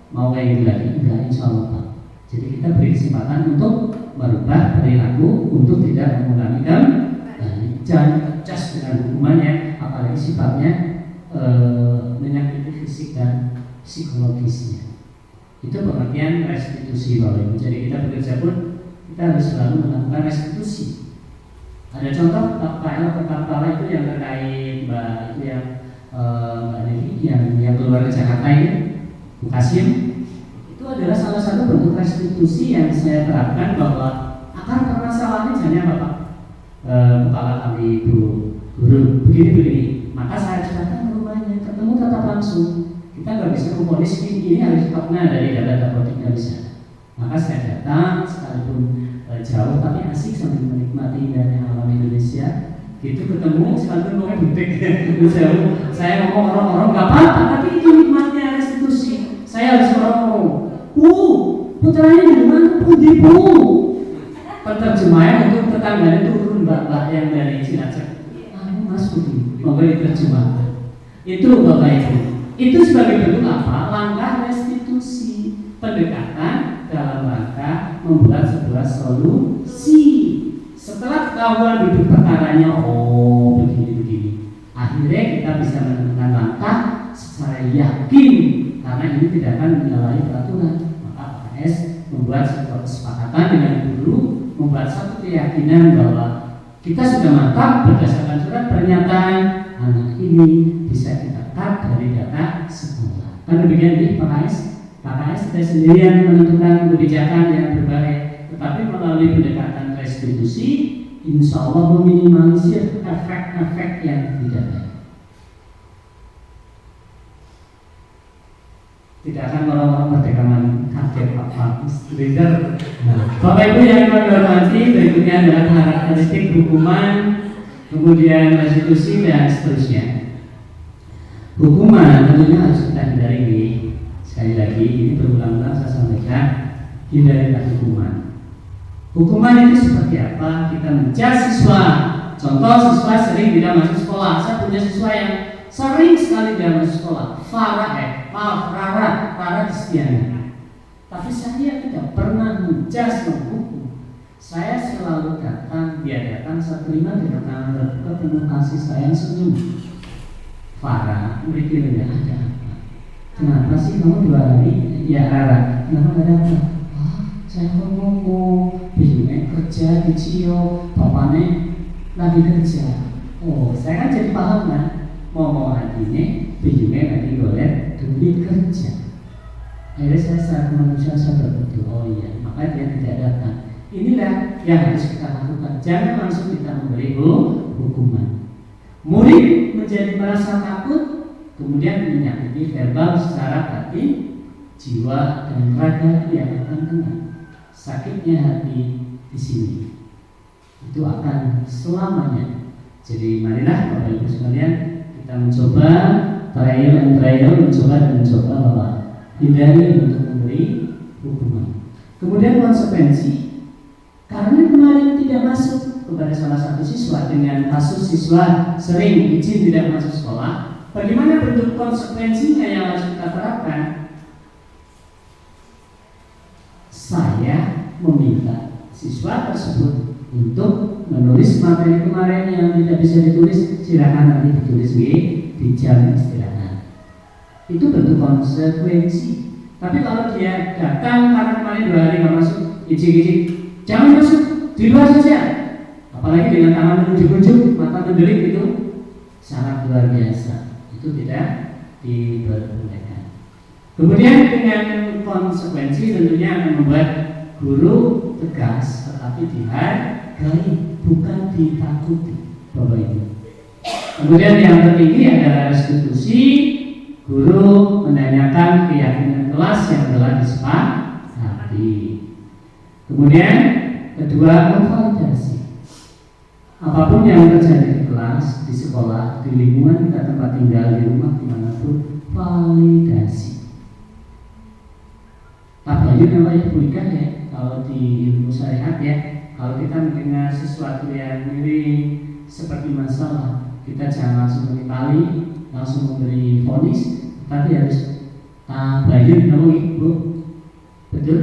mau kayak gitu lagi? Enggak, insya Allah Pak. Jadi kita beri kesempatan untuk merubah perilaku untuk tidak mengulangi kembali. Jangan cas dengan hukumannya, apalagi sifatnya menyakiti fisik dan psikologisnya. Itu pengertian restitusi Bapak Ibu. Jadi kita bekerja pun kita harus selalu melakukan restitusi. Ada contoh perkara itu yang terkait Mbak Devi yang keluar ke Jakarta ini, Bu Kasim. Itu adalah salah satu bentuk restitusi yang saya terapkan bahwa akar permasalahannya hanya Bapak kepala kami Bu Guru begini. Maka saya datang ke rumahnya, ketemu tatap langsung. Kita nggak bisa memponis ini harus fakta dari data politik, nggak bisa. Maka saya datang sekalipun jauh tapi asik sambil menikmati indahnya alam Indonesia. Gitu ketemu sekalipun mau butik. Saya ngomong orang-orang nggak apa-apa, tapi itu nikmatnya restitusi. Saya harus ngomong, putranya di mana? Bu. Penerjemahnya untuk tetangganya turun mbak yang dari Cilacap. Mas Budi, mau diterjemahkan. Itu Bapak Ibu. Itu sebagai bentuk apa? Langkah restitusi, pendekatan dalam rangka membuat sebuah solusi. Setelah ketahuan duduk perkaranya, begini. Akhirnya kita bisa menemukan langkah secara yakin karena ini tidak akan menyalahi peraturan. Maka PKS membuat sebuah kesepakatan dengan guru, membuat satu keyakinan bahwa kita sudah mantap berdasarkan surat pernyataan anak ini bisa kita cut dari data sekolah. Kan demikian di PKS tidak sendirian menentukan kebijakan yang berbagai, tetapi melalui pendekatan restitusi, insya Allah meminimalisir efek-efek yang tidak baik. Tidak akan orang-orang berdekaman kaget Pak leader. Bapak Ibu yang dihormati, berikutnya adalah karakteristik hukuman, kemudian restitusi dan seterusnya. Hukuman tentunya harus kita hindari. Sekali lagi ini berulang-ulang saya sampaikan, hindarilah hukuman. Hukuman itu seperti apa? Kita menjudge siswa. Contoh, siswa sering tidak masuk sekolah. Saya punya siswa yang sering sekali tidak masuk sekolah. Rara Kristiani. Tapi saya tidak pernah menjudge menghukum. Saya selalu datang, dia datang, saya terima dengan tangan terbuka penuh kasih sayang senyum. Farah, berikutnya ada apa? Kenapa sih kamu 2 hari? Ya Ara, kenapa gak datang? Saya ngomong, bingungnya kerja di Cio, bapaknya lagi kerja. Oh, saya kan jadi paham kan? Mau hatinya, bingungnya lagi boleh duit kerja. Akhirnya saya secara manusia saya berpikir, oh iya, maka dia tidak datang. Inilah yang harus kita lakukan. Jangan langsung kita memberi hukuman. Murid menjadi merasa takut, kemudian menyakiti verbal secara batin, jiwa dan raga yang akan kena. Sakitnya hati di sini itu akan selamanya. Jadi marilah Bapak Ibu sekalian, kita mencoba trial and trial, mencoba bahwa hindari untuk memberi hukuman. Kemudian konsekuensi, karena kemarin tidak masuk kepada salah satu siswa dengan kasus siswa sering izin tidak masuk sekolah, bagaimana bentuk konsekuensinya yang harus kita terapkan? Saya meminta siswa tersebut untuk menulis materi kemarin yang tidak bisa ditulis, silakan nanti ditulis di jam istirahat. Itu bentuk konsekuensi. Tapi kalau dia datang karena kemarin 2 hari nggak masuk, izin, jangan masuk, di luar saja. Apalagi dengan tangan menunjuk-nunjuk, mata mendelik, itu sangat luar biasa. Itu tidak diperbolehkan. Kemudian dengan konsekuensi tentunya akan membuat guru tegas, tetapi dihargai, bukan ditakuti, Bapak Ibu. Kemudian yang tertinggi adalah restitusi. Guru menanyakan keyakinan kelas yang telah disepakati. Kemudian kedua, memvalidasi. Apapun yang terjadi di kelas, di sekolah, di lingkungan kita tempat tinggal, di rumah, dimanapun, validasi. Tabayun namanya bukan ya, kalau di ilmu syariat ya. Kalau kita mendengar sesuatu yang miring seperti masalah, kita jangan langsung menitali, langsung memberi vonis, tapi harus tabayun namanya, Bu. Betul?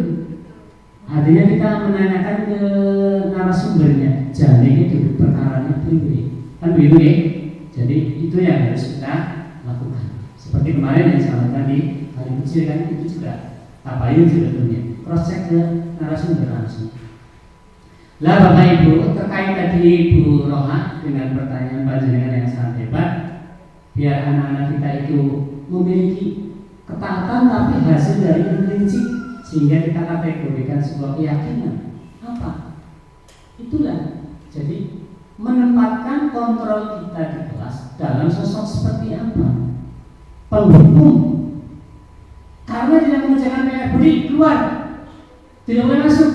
Artinya kita menanyakan ke narasumbernya, jadi itu perkaranya pribadi, kan begitu ya. Jadi itu yang harus kita lakukan. Seperti kemarin yang saya tadi, hari kecil kan itu juga tabayun sebetulnya, cross check ke narasumber langsung. Lah Bapak Ibu, terkait tadi Bu Roha dengan pertanyaan panjenengan yang sangat hebat, biar anak-anak kita itu memiliki ketaatan tapi hasil dari intrinsik, sehingga kita kategorikan sebuah keyakinan. Apa? Itulah. Jadi menempatkan kontrol kita di kelas dalam sosok seperti apa? Penghukum. Karena tidak mengerjakan PR, Budi keluar, tidak boleh masuk.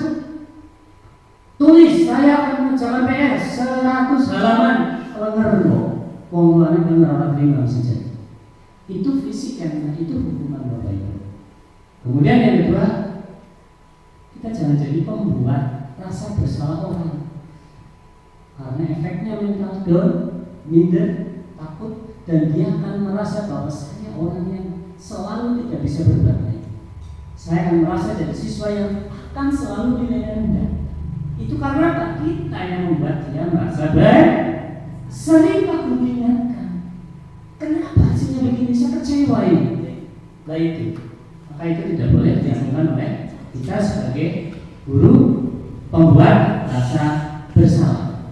Tulis, saya akan mengerjakan PR 100 halaman. Pengumumannya benar orang terima saja. Itu fisik yang itu hukuman Bapak Ibu. Kemudian yang kedua, kita jangan jadi pembuat rasa bersalah orang, karena efeknya mental down, minder, takut, dan dia akan merasa bahwa saya orang yang selalu tidak bisa berbuat baik. Saya akan merasa jadi siswa yang akan selalu dinilai rendah. Itu karena apa? Kita yang membuat dia merasa baik. Sering aku mengingatkan, kenapa hasilnya begini, saya kecewa ini. Nah itu, maka itu tidak boleh dilakukan oleh kita sebagai guru pembuat rasa bersalah.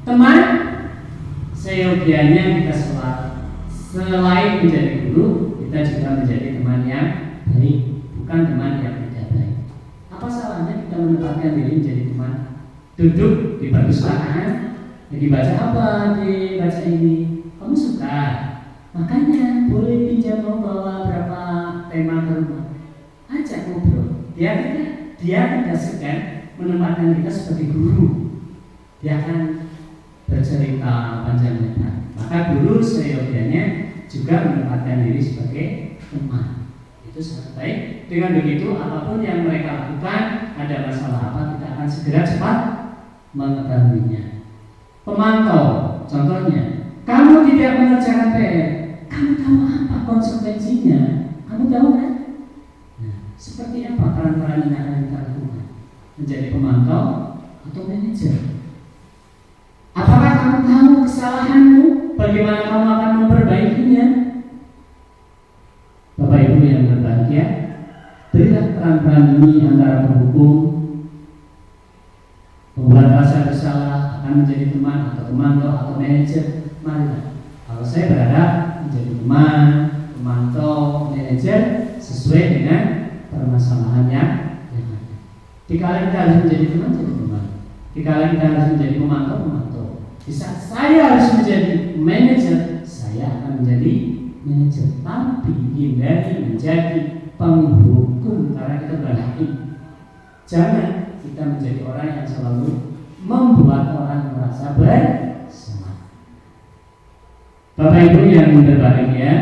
Teman, seyogianya kita selain menjadi guru, kita juga menjadi teman yang baik, bukan teman yang tidak baik. Apa salahnya kita menempatkan diri menjadi teman? Duduk di perpustakaan, dibaca apa, dibaca ini, kamu suka, makanya boleh pinjam, mau bawa berapa tema ke rumah, ajak ngobrol. Dia tidak segan menempatkan kita sebagai guru, dia akan bercerita panjang lebar. Maka guru seyogianya juga menempatkan diri sebagai teman. Itu sangat baik. Dengan begitu, apapun yang mereka lakukan, ada masalah apa, kita akan segera cepat mengetahuinya. Pemantau, contohnya, kamu tidak mengerjakan PR, kamu tahu apa konsekuensinya? Kamu tahu kan? Nah, seperti apa peran-peran yang akan kita lakukan? Menjadi pemantau, atau manajer? Apakah kamu tahu kesalahanmu? Bagaimana kamu akan memperbaikinya? Bapak Ibu yang berbahagia, berilah peran-peran ini antara penghukum, pembuat rasa bersalah akan menjadi teman atau pemantau atau manajer. Marilah, kalau saya berharap menjadi teman, pemantau, manajer sesuai dengan permasalahan yang ada. Dikala kita harus menjadi teman, jadi teman. Dikala kita harus menjadi pemantau, pemantau. Di saat saya harus menjadi manajer, saya akan menjadi manajer. Tapi hindari menjadi penghukum karena kita berhakim. Jangan kita menjadi orang yang selalu membuat orang merasa bersalah. Bapak Ibu yang berbahagia,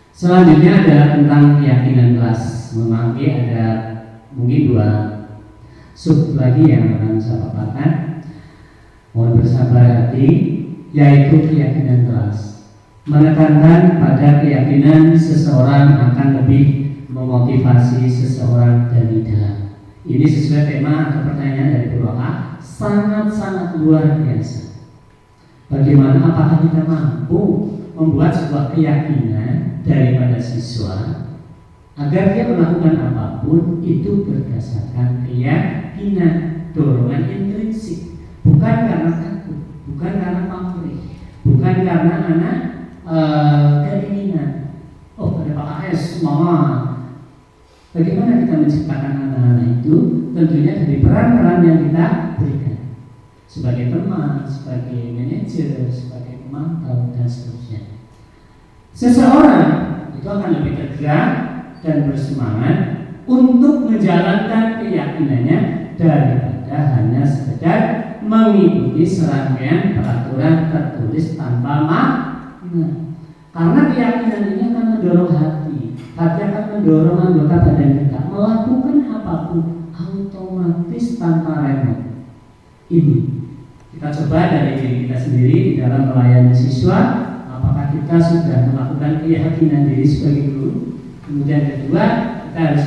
selanjutnya adalah tentang keyakinan kelas. Memangki ada mungkin 2 sub lagi yang akan saya paparkan. Mohon bersabar hati, yaitu keyakinan kelas. Menekankan pada keyakinan seseorang akan lebih memotivasi seseorang dari dalam. Ini sesuai tema atau pertanyaan dari Puroa, sangat-sangat luar biasa. Bagaimana apakah kita mampu membuat sebuah keyakinan daripada siswa agar dia melakukan apapun itu berdasarkan keyakinan, dorongan intrinsik, bukan karena takut, bukan karena pamrih, bukan karena anak keinginan. Oh, ada Pak AS, mama. Bagaimana kita menciptakan anak-anak itu? Tentunya dari peran-peran yang kita berikan sebagai teman, sebagai manajer, sebagai pemantau dan seterusnya. Seseorang itu akan lebih tegar dan bersemangat untuk menjalankan keyakinannya daripada hanya sekedar mengikuti serangkaian peraturan tertulis tanpa makna. Karena keyakinan ini akan mendorong hati akan mendorong anggota badan kita melakukan apapun otomatis tanpa remote. Ini kita coba dari diri kita sendiri di dalam melayani siswa. Apakah kita sudah melakukan keyakinan diri sebagai guru? Kemudian kedua, kita harus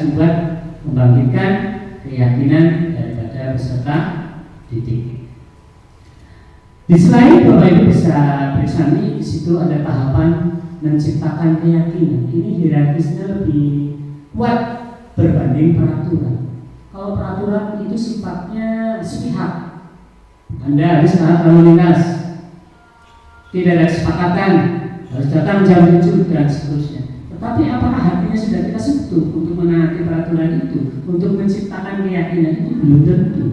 membangkitkan keyakinan daripada peserta didik. Di selain Bapak Ibu bisa bersami, di situ ada tahapan menciptakan keyakinan. Ini hierarkisnya lebih kuat berbanding peraturan. Kalau peraturan itu sifatnya sepihak. Anda harus taat lalu lintas, tidak ada kesepakatan, harus datang jam 7 dan seterusnya. Tetapi apakah hatinya sudah kita sentuh untuk menaati peraturan itu, untuk menciptakan keyakinan itu? Belum tentu.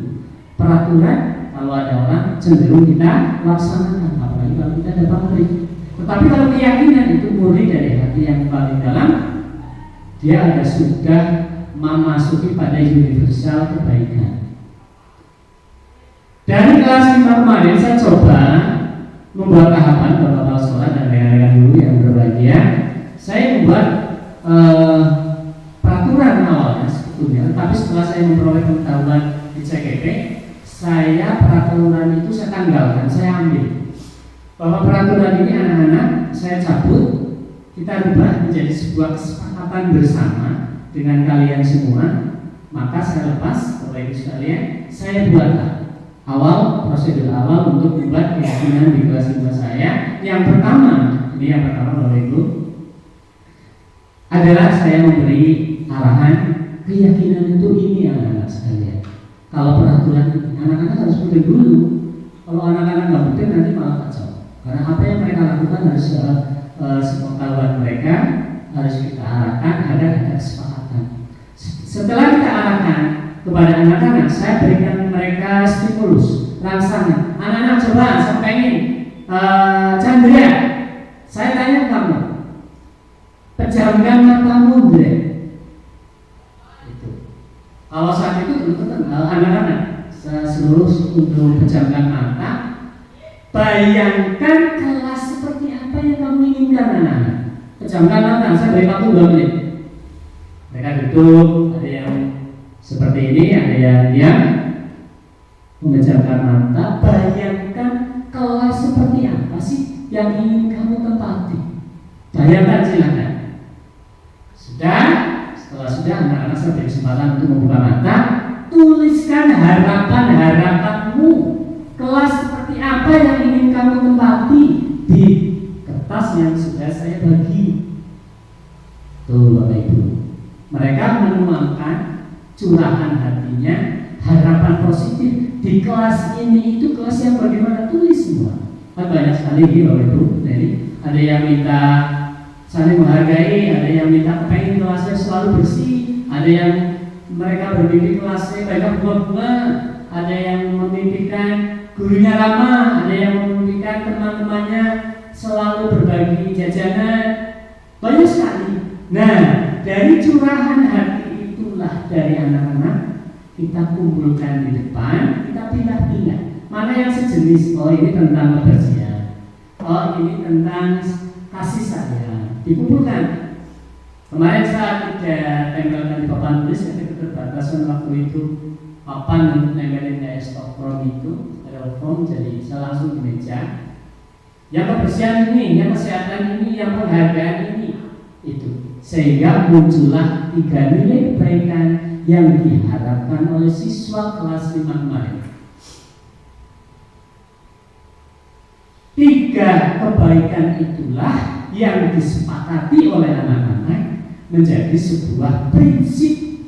Peraturan kalau ada orang cenderung kita laksanakan, apalagi kalau kita ada pamrih. Tetapi kalau keyakinan itu murni dari hati yang paling dalam, dia ada sudah memasuki pada universal kebaikan. Dari kelas 5 kemarin saya coba membuat tahapan Bapak-bapak sekolah dan rekan-rekan guru yang berbahagia. Saya membuat peraturan awalnya sebetulnya, tapi setelah saya memperoleh pengetahuan di CGP, saya peraturan itu saya tanggalkan, saya ambil. Bahwa peraturan ini anak-anak saya cabut, kita rubah menjadi sebuah kesepakatan bersama dengan kalian semua. Maka saya lepas, Bapak Ibu sekalian, saya buatlah prosedur awal untuk membuat keyakinan di kelas 5 saya. Yang pertama Bapak Ibu, adalah saya memberi arahan keyakinan itu ini anak-anak sekalian. Kalau peraturan ini, anak-anak harus putar dulu. Kalau anak-anak nggak putar nanti malah kacau. Karena apa yang mereka lakukan harus sepengetahuan mereka, harus kita arahkan agar ada kesepakatan. Setelah kita arahkan kepada anak-anak, saya berikan mereka stimulus, rangsangan. Anak-anak coba, saya pengen Chandra, saya tanya kamu, pejamkan matamu, Andre. Itu. Kalau saat itu teman-teman, anak-anak, seluruh untuk pejamkan mata. Bayangkan kelas seperti apa yang kamu inginkan anak-anak. Pejamkan mata, saya beri waktu 2 menit. Mereka duduk, ada yang seperti ini, ada yang diam, memejamkan mata. Bayangkan kelas seperti apa sih yang ingin kamu tempati. Bayangkan silakan. Setelah sudah anak-anak saya beri kesempatan untuk membuka mata. tuliskan harapan-harapanmu. Kelas seperti apa yang ingin kamu tempati di kertas yang sudah saya bagi. Tuh Bapak Ibu, mereka menuangkan curahan hatinya, harapan positif di kelas ini. Itu kelas yang bagaimana, tulis semua. Kan banyak sekali Bapak Ibu. Jadi ada yang minta saling menghargai, ada yang minta pengen kelasnya selalu bersih, ada yang mereka bermimpi kelasnya banyak bunga-bunga, ada yang memimpikan gurunya ramah, ada yang memimpikan teman-temannya selalu berbagi jajanan, banyak sekali. Nah, dari curahan hati itulah dari anak-anak kita kumpulkan di depan, kita pilih-pilih mana yang sejenis. Oh, ini tentang kebersihan, oh ini tentang kasih sayang, dikumpulkan. Kemarin saat tidak tempelkan di papan tulis, ada keterbatasan waktu itu papan untuk nempelin kayak stokron itu, ada form, jadi saya langsung di meja. Yang kebersihan ini, yang kesehatan ini, yang penghargaan ini, itu sehingga muncullah 3 nilai kebaikan yang diharapkan oleh siswa kelas 5 kemarin. 3 kebaikan itulah yang disepakati oleh anak-anak menjadi sebuah prinsip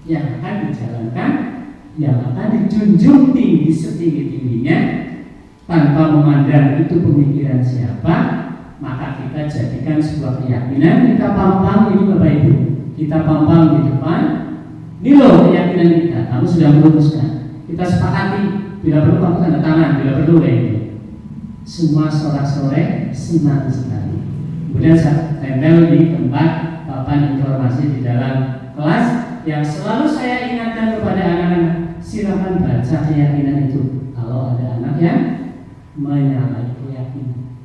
yang akan dijalankan, yang akan dijunjung tinggi setinggi-tingginya tanpa memandang itu pemikiran siapa. Maka kita jadikan sebuah keyakinan, kita pampang ini Bapak Ibu, kita pampang di depan. Ini loh keyakinan kita, kamu sudah merumuskan, kita sepakati, bila perlu kamu tanda tangan, bila perlu ini. Semua sorak-sorai senang sekali. Kemudian saya tempel di tempat papan informasi di dalam kelas yang selalu saya ingatkan kepada anak-anak, silakan baca keyakinan itu. Kalau ada anak yang menyalahi keyakinan,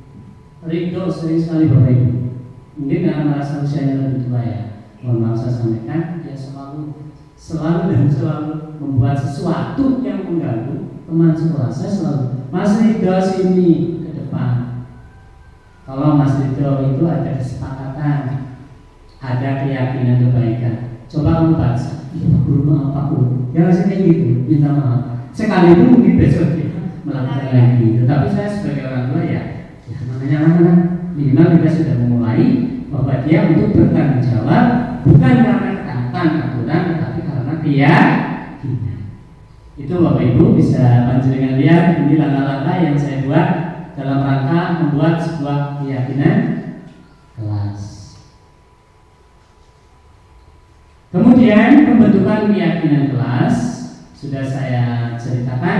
Ridho sering sekali Bapak Ibu, mungkin karena merasa usianya lebih tua ya, mohon maaf saya sampaikan, dia selalu membuat sesuatu yang mengganggu teman sekolah. Saya selalu, Mas Ridho sini ke depan. Kalau Mas Ridho itu ada kesepakatan, ada keyakinan kebaikan, coba kamu baca. Ya Pak Guru, maaf Pak Guru, ya rasanya kayak gitu, minta maaf. Sekalipun mungkin besok kita melakukan lagi, tetapi saya sebagai orang tua ya namanya anak-anak minimal kita sudah memulai bahwa dia untuk bertanggung jawab bukan karena ketaatan aturan, tetapi karena keyakinan. Itu Bapak Ibu bisa panjenengan lihat, ini langkah-langkah yang saya buat dalam rangka membuat sebuah keyakinan kelas. Kemudian pembentukan keyakinan kelas sudah saya ceritakan,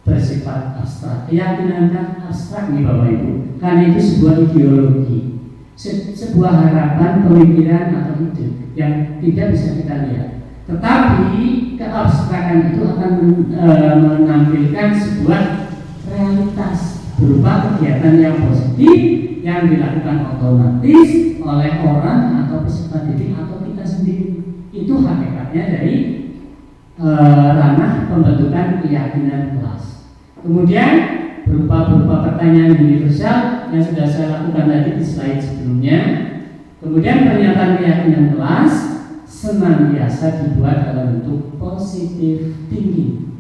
bersifat abstrak. Keyakinan kan abstrak nih Bapak Ibu, karena itu sebuah ideologi, sebuah harapan, pemikiran atau ide yang tidak bisa kita lihat. Tetapi keabstrakan itu akan menampilkan sebuah realitas berupa kegiatan yang positif yang dilakukan otomatis oleh orang atau peserta didik atau kita sendiri. Itu hakikatnya dari ranah pembentukan keyakinan kelas. Kemudian berupa pertanyaan universal yang sudah saya lakukan tadi di slide sebelumnya. Kemudian pernyataan keyakinan kelas senantiasa dibuat dalam bentuk positif tinggi.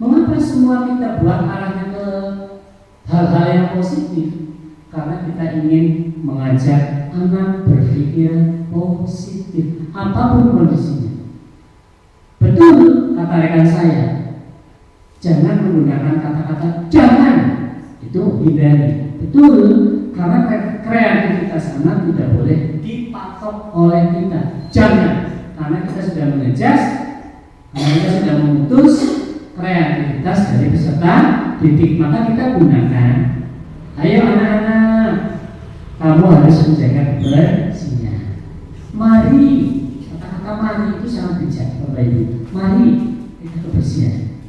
Mengapa semua kita buat arahnya ke hal-hal yang positif? Karena kita ingin mengajak anak berpikir positif apapun kondisinya. Betul kata rekan saya, jangan menggunakan kata-kata jangan, itu hindari. Betul, karena kreativitas anak tidak boleh dipatok oleh kita. Jangan, karena kita sudah mengejas, karena kita sudah memutus kreativitas dari peserta didik. Maka kita gunakan, ayo anak-anak, kamu harus menjaga kebersihan. Mari, kata-kata mari itu sangat bijak Bapak Ibu. Mari kita kebersihan.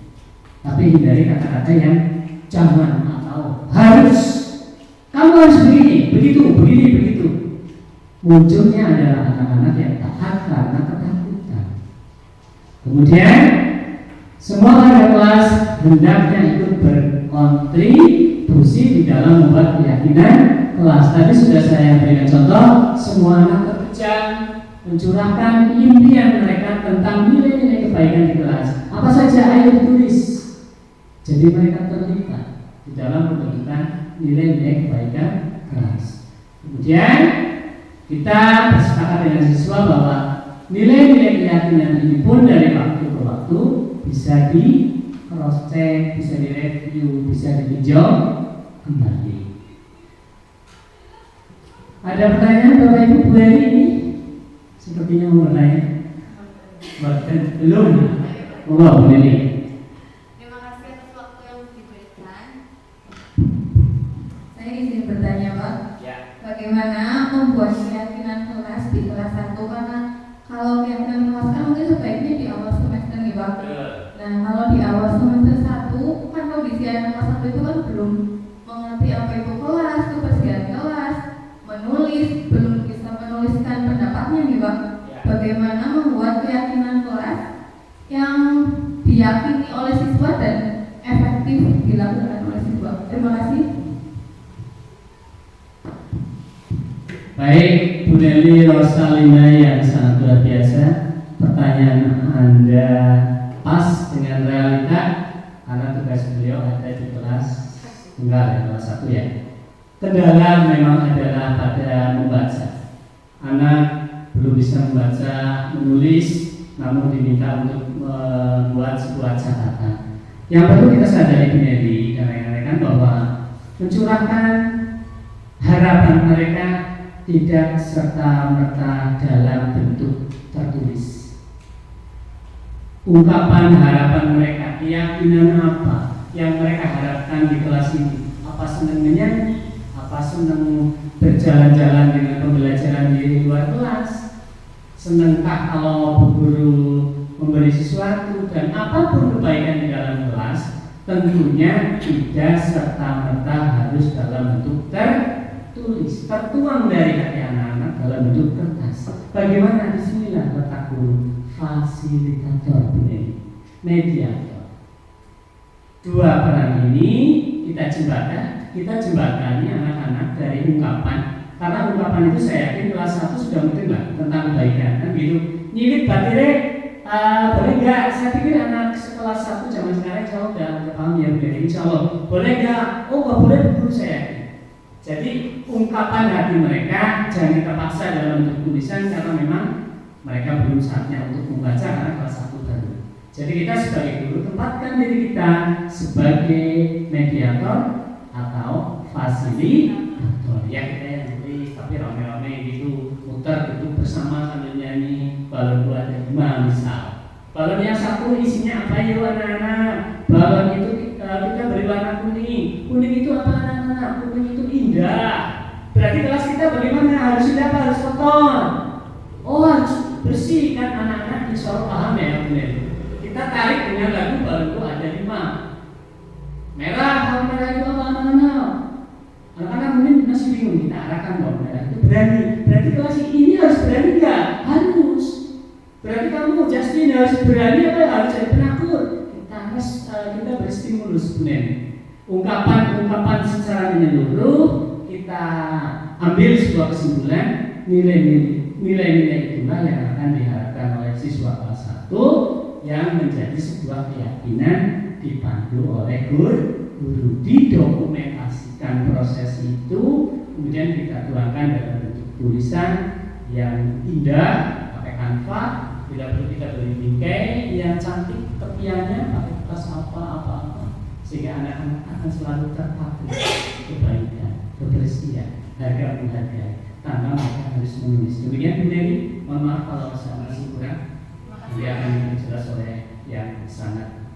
Tapi hindari kata-kata yang jangan atau harus. Kamu harus begini, begitu. Munculnya adalah anak-anak yang taat karena ketakutan. Kemudian semua kakak kelas hendaknya ikut berkontribusi di dalam membuat keyakinan kelas. Tadi sudah saya berikan contoh, semua anak bekerja mencurahkan impian mereka tentang nilai-nilai kebaikan di kelas. Apa saja ayo ditulis. Jadi mereka terlibat di dalam pembentukan nilai-nilai kebaikan kelas. Kemudian kita bersepakat dengan siswa bahwa nilai-nilai keyakinan ini pun dari waktu ke waktu bisa di cross check, bisa direview, bisa ditinjau kembali. Ada pertanyaan Bapak Ibu Bu Heri ini? Sepertinya mau bertanya. Belum? Bu Heri. Terima kasih atas waktu yang diberikan. Saya izin bertanya Pak, bagaimana membuat keyakinan kelas di kelas 1? Karena kalau keyakinan kelas kan mungkin sebaiknya di awal semester nih Pak. Nah kalau di awal semester 1 kan kondisi anak kelas 1 itu kan belum mengerti apa itu kelas, kebersihan kelas, menulis, belum bisa menuliskan pendapatnya nih Pak. Bagaimana membuat keyakinan kelas yang diyakini oleh siswa dan efektif dilakukan oleh siswa? Terima kasih. Baik, Bu Nelly Rosalina yang sangat luar biasa. Pertanyaan Anda pas dengan realita karena tugas beliau ada di kelas tunggal ya, kelas 1 ya. Kendala memang adalah pada membaca. Anak belum bisa membaca, menulis, namun diminta untuk membuat sebuah catatan. Yang perlu kita sadari Bu Nelly dan rekan-rekan bahwa mencurahkan harapan mereka tidak serta-merta dalam bentuk tertulis. Ungkapan harapan mereka, keyakinan apa yang mereka harapkan di kelas ini? Apa senang menyanyi? Apa senang berjalan-jalan dengan pembelajaran di luar kelas? Senangkah kalau Bu Guru memberi sesuatu? Dan apapun kebaikan di dalam kelas, tentunya tidak serta-merta harus dalam bentuk tertulis, tertuang dari hati anak-anak dalam bentuk kertas. Bagaimana? Disinilah letak guru, fasilitator, mediator. Dua peran ini kita jembatani anak-anak dari ungkapan. Karena ungkapan itu saya yakin kelas 1 sudah mungkin lah tentang kebaikan, kan gitu. Nyilik batire, boleh nggak? Saya pikir anak kelas 1 zaman sekarang insya Allah udah paham ya, insya Allah. Boleh nggak? Oh nggak boleh, guru saya yakin. Jadi ungkapan hati mereka jangan kita paksa dalam bentuk tulisan karena memang mereka belum saatnya untuk membaca karena kelas 1 baru. Jadi kita sebagai guru tempatkan diri kita sebagai mediator atau fasilitator. Ya kita yang nulis tapi rame-rame gitu, muter gitu bersama sambil nyanyi. Balon buat ada 5 misal. Balon yang satu isinya apa ya anak-anak? Balon itu kita beri warna kuning. Kuning itu apa anak-anak? Kuning itu indah. Berarti kelas kita bagaimana? Harus indah apa? Harus kotor. Oh harus bersih kan anak-anak insya Allah paham ya benar. Kita tarik dengan lagu balonku ada 5. Merah, kalau merah itu apa anak-anak? Anak-anak mungkin masih bingung, kita arahkan bahwa merah itu berani. Berarti kelas ini harus berani nggak? Harus. Berarti kamu Justin harus berani apa harus jadi penakut? Kita beri stimulus sebenarnya. Ungkapan secara menyeluruh kita ambil sebuah kesimpulan nilai-nilai itulah yang akan diharapkan oleh siswa kelas 1 yang menjadi sebuah keyakinan dipandu oleh guru, didokumentasikan proses itu, kemudian kita tuangkan dalam bentuk tulisan yang indah pakai kanva, bila perlu kita beli bingkai yang cantik tepiannya pakai kertas apa sehingga anak-anak akan selalu terpaku kebaikan, kebersihan, harga menghargai tanpa mereka harus menulis. Demikian Bu Dewi, mohon maaf kalau saya masih kurang. Nanti akan dijelas oleh yang sangat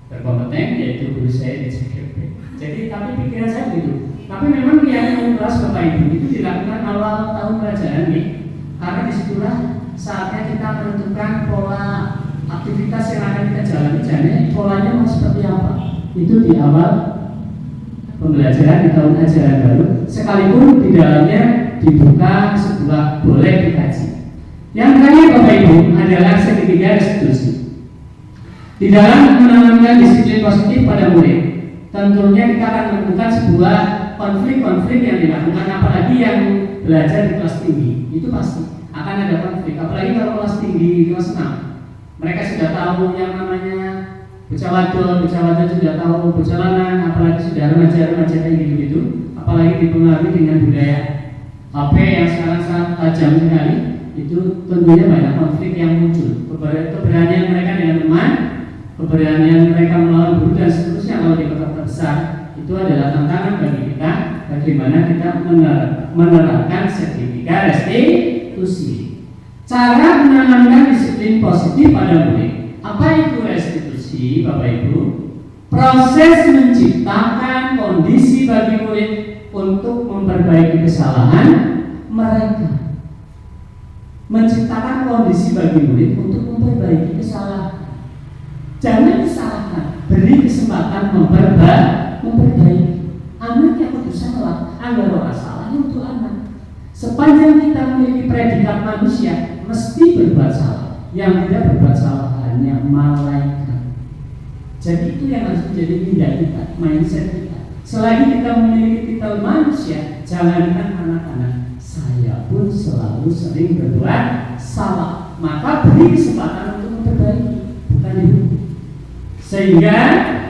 berkompeten yaitu guru saya di CKP. Jadi tapi pikiran saya gitu. Tapi memang keyakinan kelas Bapak Ibu itu dilakukan awal tahun pelajaran nih. Karena disitulah saatnya kita menentukan pola aktivitas yang akan kita jalani. Jadi polanya mau seperti apa? Itu di awal pembelajaran di tahun ajaran baru. Sekalipun di dalamnya dibuka sebuah boleh dikaji. Yang terakhir Bapak Ibu adalah segitiga restitusi. Di dalam menanamkan disiplin positif pada murid, tentunya kita akan menemukan sebuah konflik-konflik yang dilakukan, apalagi yang belajar di kelas tinggi. Itu pasti akan ada konflik, apalagi kalau kelas tinggi kelas 6. Mereka sudah tahu yang namanya bocah wadon sudah tahu bocalanan, apalagi sudah remaja kayak gitu, apalagi dipengaruhi dengan budaya HP yang sekarang sangat tajam sekali. Itu tentunya banyak konflik yang muncul. Keberanian mereka dengan teman, keberanian mereka melawan guru dan seterusnya kalau di kota besar, itu adalah tantangan bagi kita. Bagaimana kita menerapkan sertifikat restitusi. Cara menanamkan disiplin positif pada murid. Apa itu restitusi, Bapak Ibu? Proses menciptakan kondisi bagi murid untuk memperbaiki kesalahan mereka. Menciptakan kondisi bagi murid untuk memperbaiki kesalahan. Jangan disalahkan, beri kesempatan memperbaiki. Anak yang kudu salah, anggap orang salahnya untuk anak. Sepanjang kita memiliki predikat manusia, mesti berbuat salah. Yang tidak berbuat salah hanya malaikat. Jadi itu yang harus menjadi minda kita, mindset kita. Selagi kita memiliki titel manusia, jangankan anak-anak, saya pun selalu sering berbuat salah. Maka beri kesempatan untuk memperbaiki, bukan dihukum. Sehingga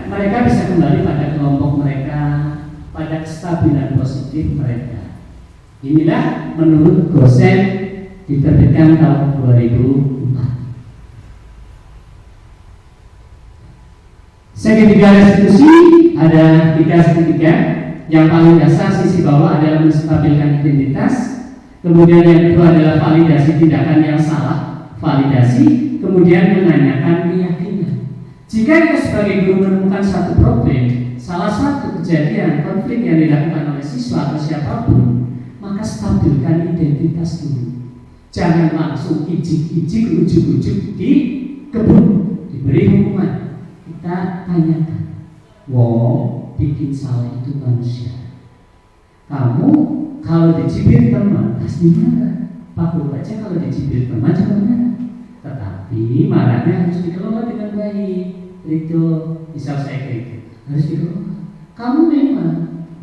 mereka bisa kembali pada kelompok mereka, pada kestabilan positif mereka. Inilah menurut Gosen diterbitkan tahun 2004. Segitiga restitusi ada 3 segitiga. Yang paling dasar sisi bawah adalah menstabilkan identitas. Kemudian yang kedua adalah validasi tindakan yang salah, validasi. Kemudian menanyakan keyakinan. Jika kita sebagai guru menemukan satu problem, salah satu kejadian konflik yang dilakukan oleh siswa atau siapapun, maka stabilkan identitas dulu. Jangan langsung ijik-ijik, ujuk-ujuk di kebun, diberi hukuman. Kita tanyakan, wow, bikin salah itu manusia. Kamu kalau dicibir teman, pasti marah. Pak Guru aja kalau dicibir teman jangan marah. Tetapi marahnya harus dikelola dengan baik. Itu misal saya kritik, harus dikelola. Kamu memang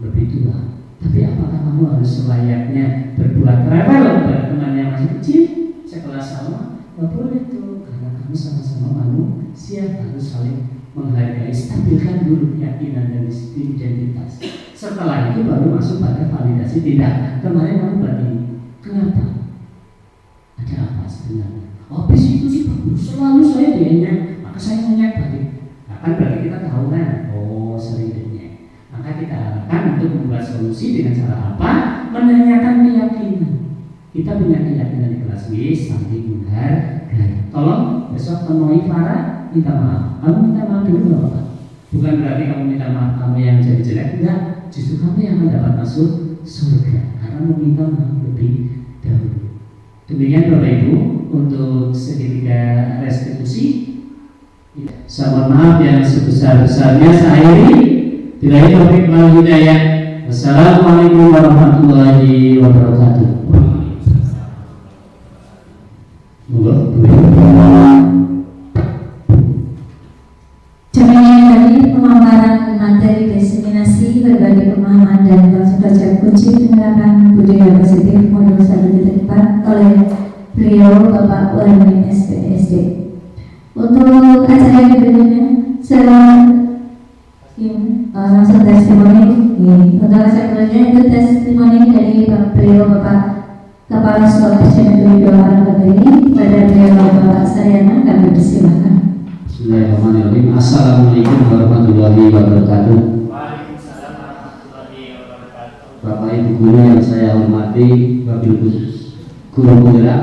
lebih tua, tapi apakah kamu harus selayaknya berbuat rewel pada teman yang masih kecil sekelas sama? Tidak boleh tuh, karena kamu sama-sama manusia, harus saling menghargai. Stabilkan dulu keyakinan dan disiplin identitas. Setelah itu baru masuk pada validasi tindakan. Kemarin kamu berarti kenapa? Ada apa sebenarnya? Habis itu sih bagus, selalu saya dienyek, maka saya nyenyak berarti. Nah, kan berarti kita tahu kan? Oh, sering dienyek. Maka kita arahkan untuk membuat solusi dengan cara apa? Menanyakan keyakinan. Kita punya keyakinan di kelas B, saling menghargai. Tolong besok temui Farah, minta maaf. Kamu minta maaf dulu nggak apa-apa. Bukan berarti kamu minta maaf kamu yang jadi jelek, enggak. Justru kamu yang mendapat masuk surga karena meminta maaf lebih dahulu. Demikian Bapak Ibu untuk segitiga restitusi. Saya mohon maaf yang sebesar-besarnya saya akhiri. Bila taufik wal hidayah. Wassalamualaikum warahmatullahi wabarakatuh. Demikian tadi pemaparan materi diseminasi berbagai pemahaman dan konsep kunci penerapan budaya positif modul 1.4 oleh beliau Bapak Warmin SPSD. Untuk acara yang berikutnya, langsung testimoni. Untuk acara berikutnya itu testimoni dari beliau Bapak Kepala Sekolah SMP 2 Al-Badri pada beliau Bapak Saryana. Kami persilakan. Bismillahirrahmanirrahim. Assalamualaikum warahmatullahi wabarakatuh. Waalaikumsalam warahmatullahi wabarakatuh. Bapak Ibu guru yang saya hormati, wabil khusus guru penggerak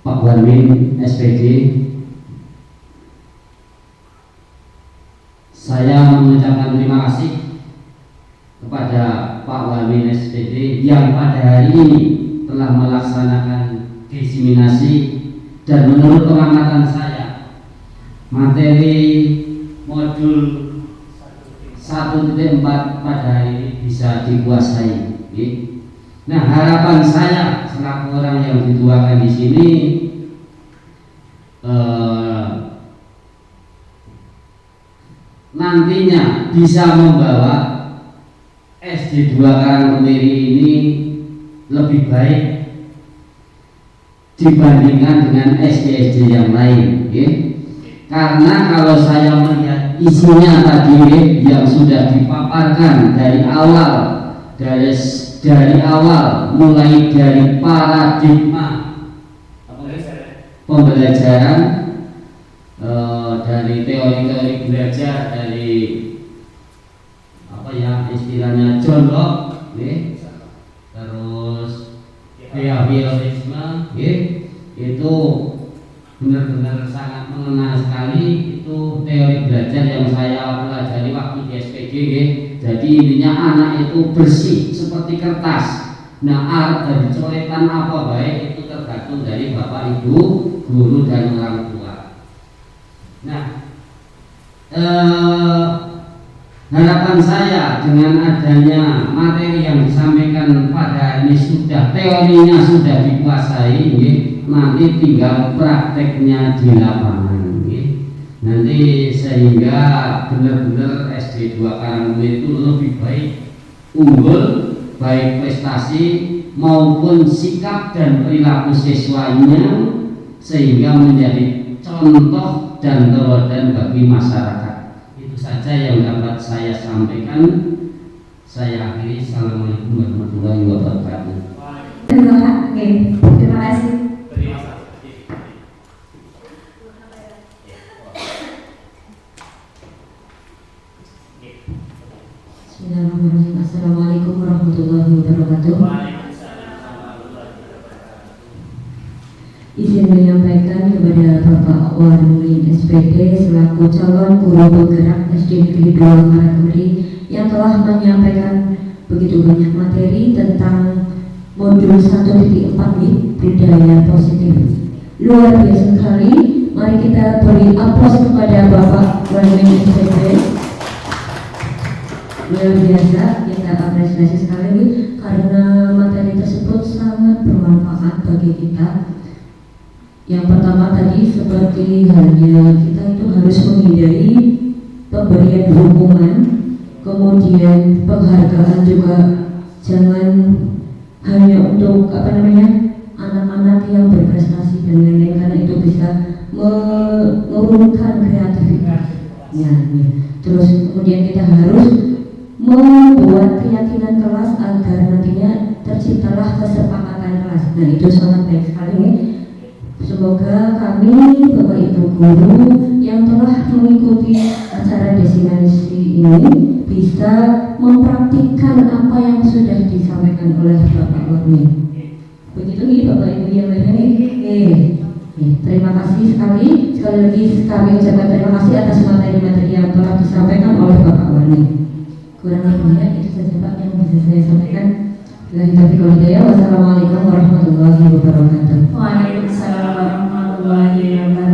Pak Warmin SPD, saya mengucapkan terima kasih kepada Pak Warmin SPD yang pada hari ini telah melaksanakan diseminasi dan menurut pengamatan saya materi modul 1.4 pada hari ini bisa dikuasai. Nah, harapan saya selaku orang yang dituakan di sini nantinya bisa membawa SD 2 Karangkemiri ini lebih baik dibandingkan dengan SD-SD yang lain, ya. Karena kalau saya melihat isinya tadi yang sudah dipaparkan dari awal, dari awal mulai dari paradigma pembelajaran, dari teori-teori belajar, dari apa ya istilahnya John Locke, terus behaviorisme, itu benar-benar sangat mengena sekali. Itu teori belajar yang saya pelajari waktu di SPG. Jadi intinya anak itu bersih seperti kertas. Nah, art dari coretan apa baik itu tergantung dari bapak ibu, guru dan orang tua. Nah, harapan saya dengan adanya materi yang disampaikan pada ini sudah teorinya sudah dikuasai, nanti tinggal prakteknya di lapangan, nanti sehingga benar-benar SD 2 Karangmui itu lebih baik, unggul baik prestasi maupun sikap dan perilaku siswanya, sehingga menjadi contoh dan teladan bagi masyarakat. Itu saja yang dapat saya sampaikan. Saya akhiri. Assalamualaikum warahmatullahi wabarakatuh. Oke, terima kasih. Bismillahirrahmanirrahim. Assalamualaikum warahmatullahi wabarakatuh. Izin menyampaikan kepada Bapak Warmin SPD selaku calon guru penggerak SD Negeri 2 Karangmui yang telah menyampaikan begitu banyak materi tentang modul 1.4 budaya positif. Luar biasa sekali. Mari kita beri aplaus kepada Bapak Warmin SPD. Luar biasa, kita apresiasi sekali karena materi tersebut sangat bermanfaat bagi kita. Yang pertama tadi seperti halnya kita itu harus menghindari pemberian hukuman, kemudian penghargaan juga jangan hanya untuk anak-anak yang berprestasi dan lain-lain, karena itu bisa menurunkan kreativitasnya. Terus kemudian kita harus membuat keyakinan kelas agar nantinya terciptalah kesepakatan kelas. Nah, itu sangat baik sekali. Semoga kami Bapak Ibu guru yang telah mengikuti acara desinasi ini bisa mempraktikkan apa yang sudah disampaikan oleh Bapak Warmin. Begitu nih Bapak Ibu yang lainnya. Terima kasih sekali. Sekali lagi kami ucapkan terima kasih atas materi-materi yang telah disampaikan oleh Bapak Warmin. Kurang lebihnya itu saja Pak yang bisa saya sampaikan. Wassalamualaikum warahmatullahi wabarakatuh. Waalaikumsalam warahmatullahi wabarakatuh.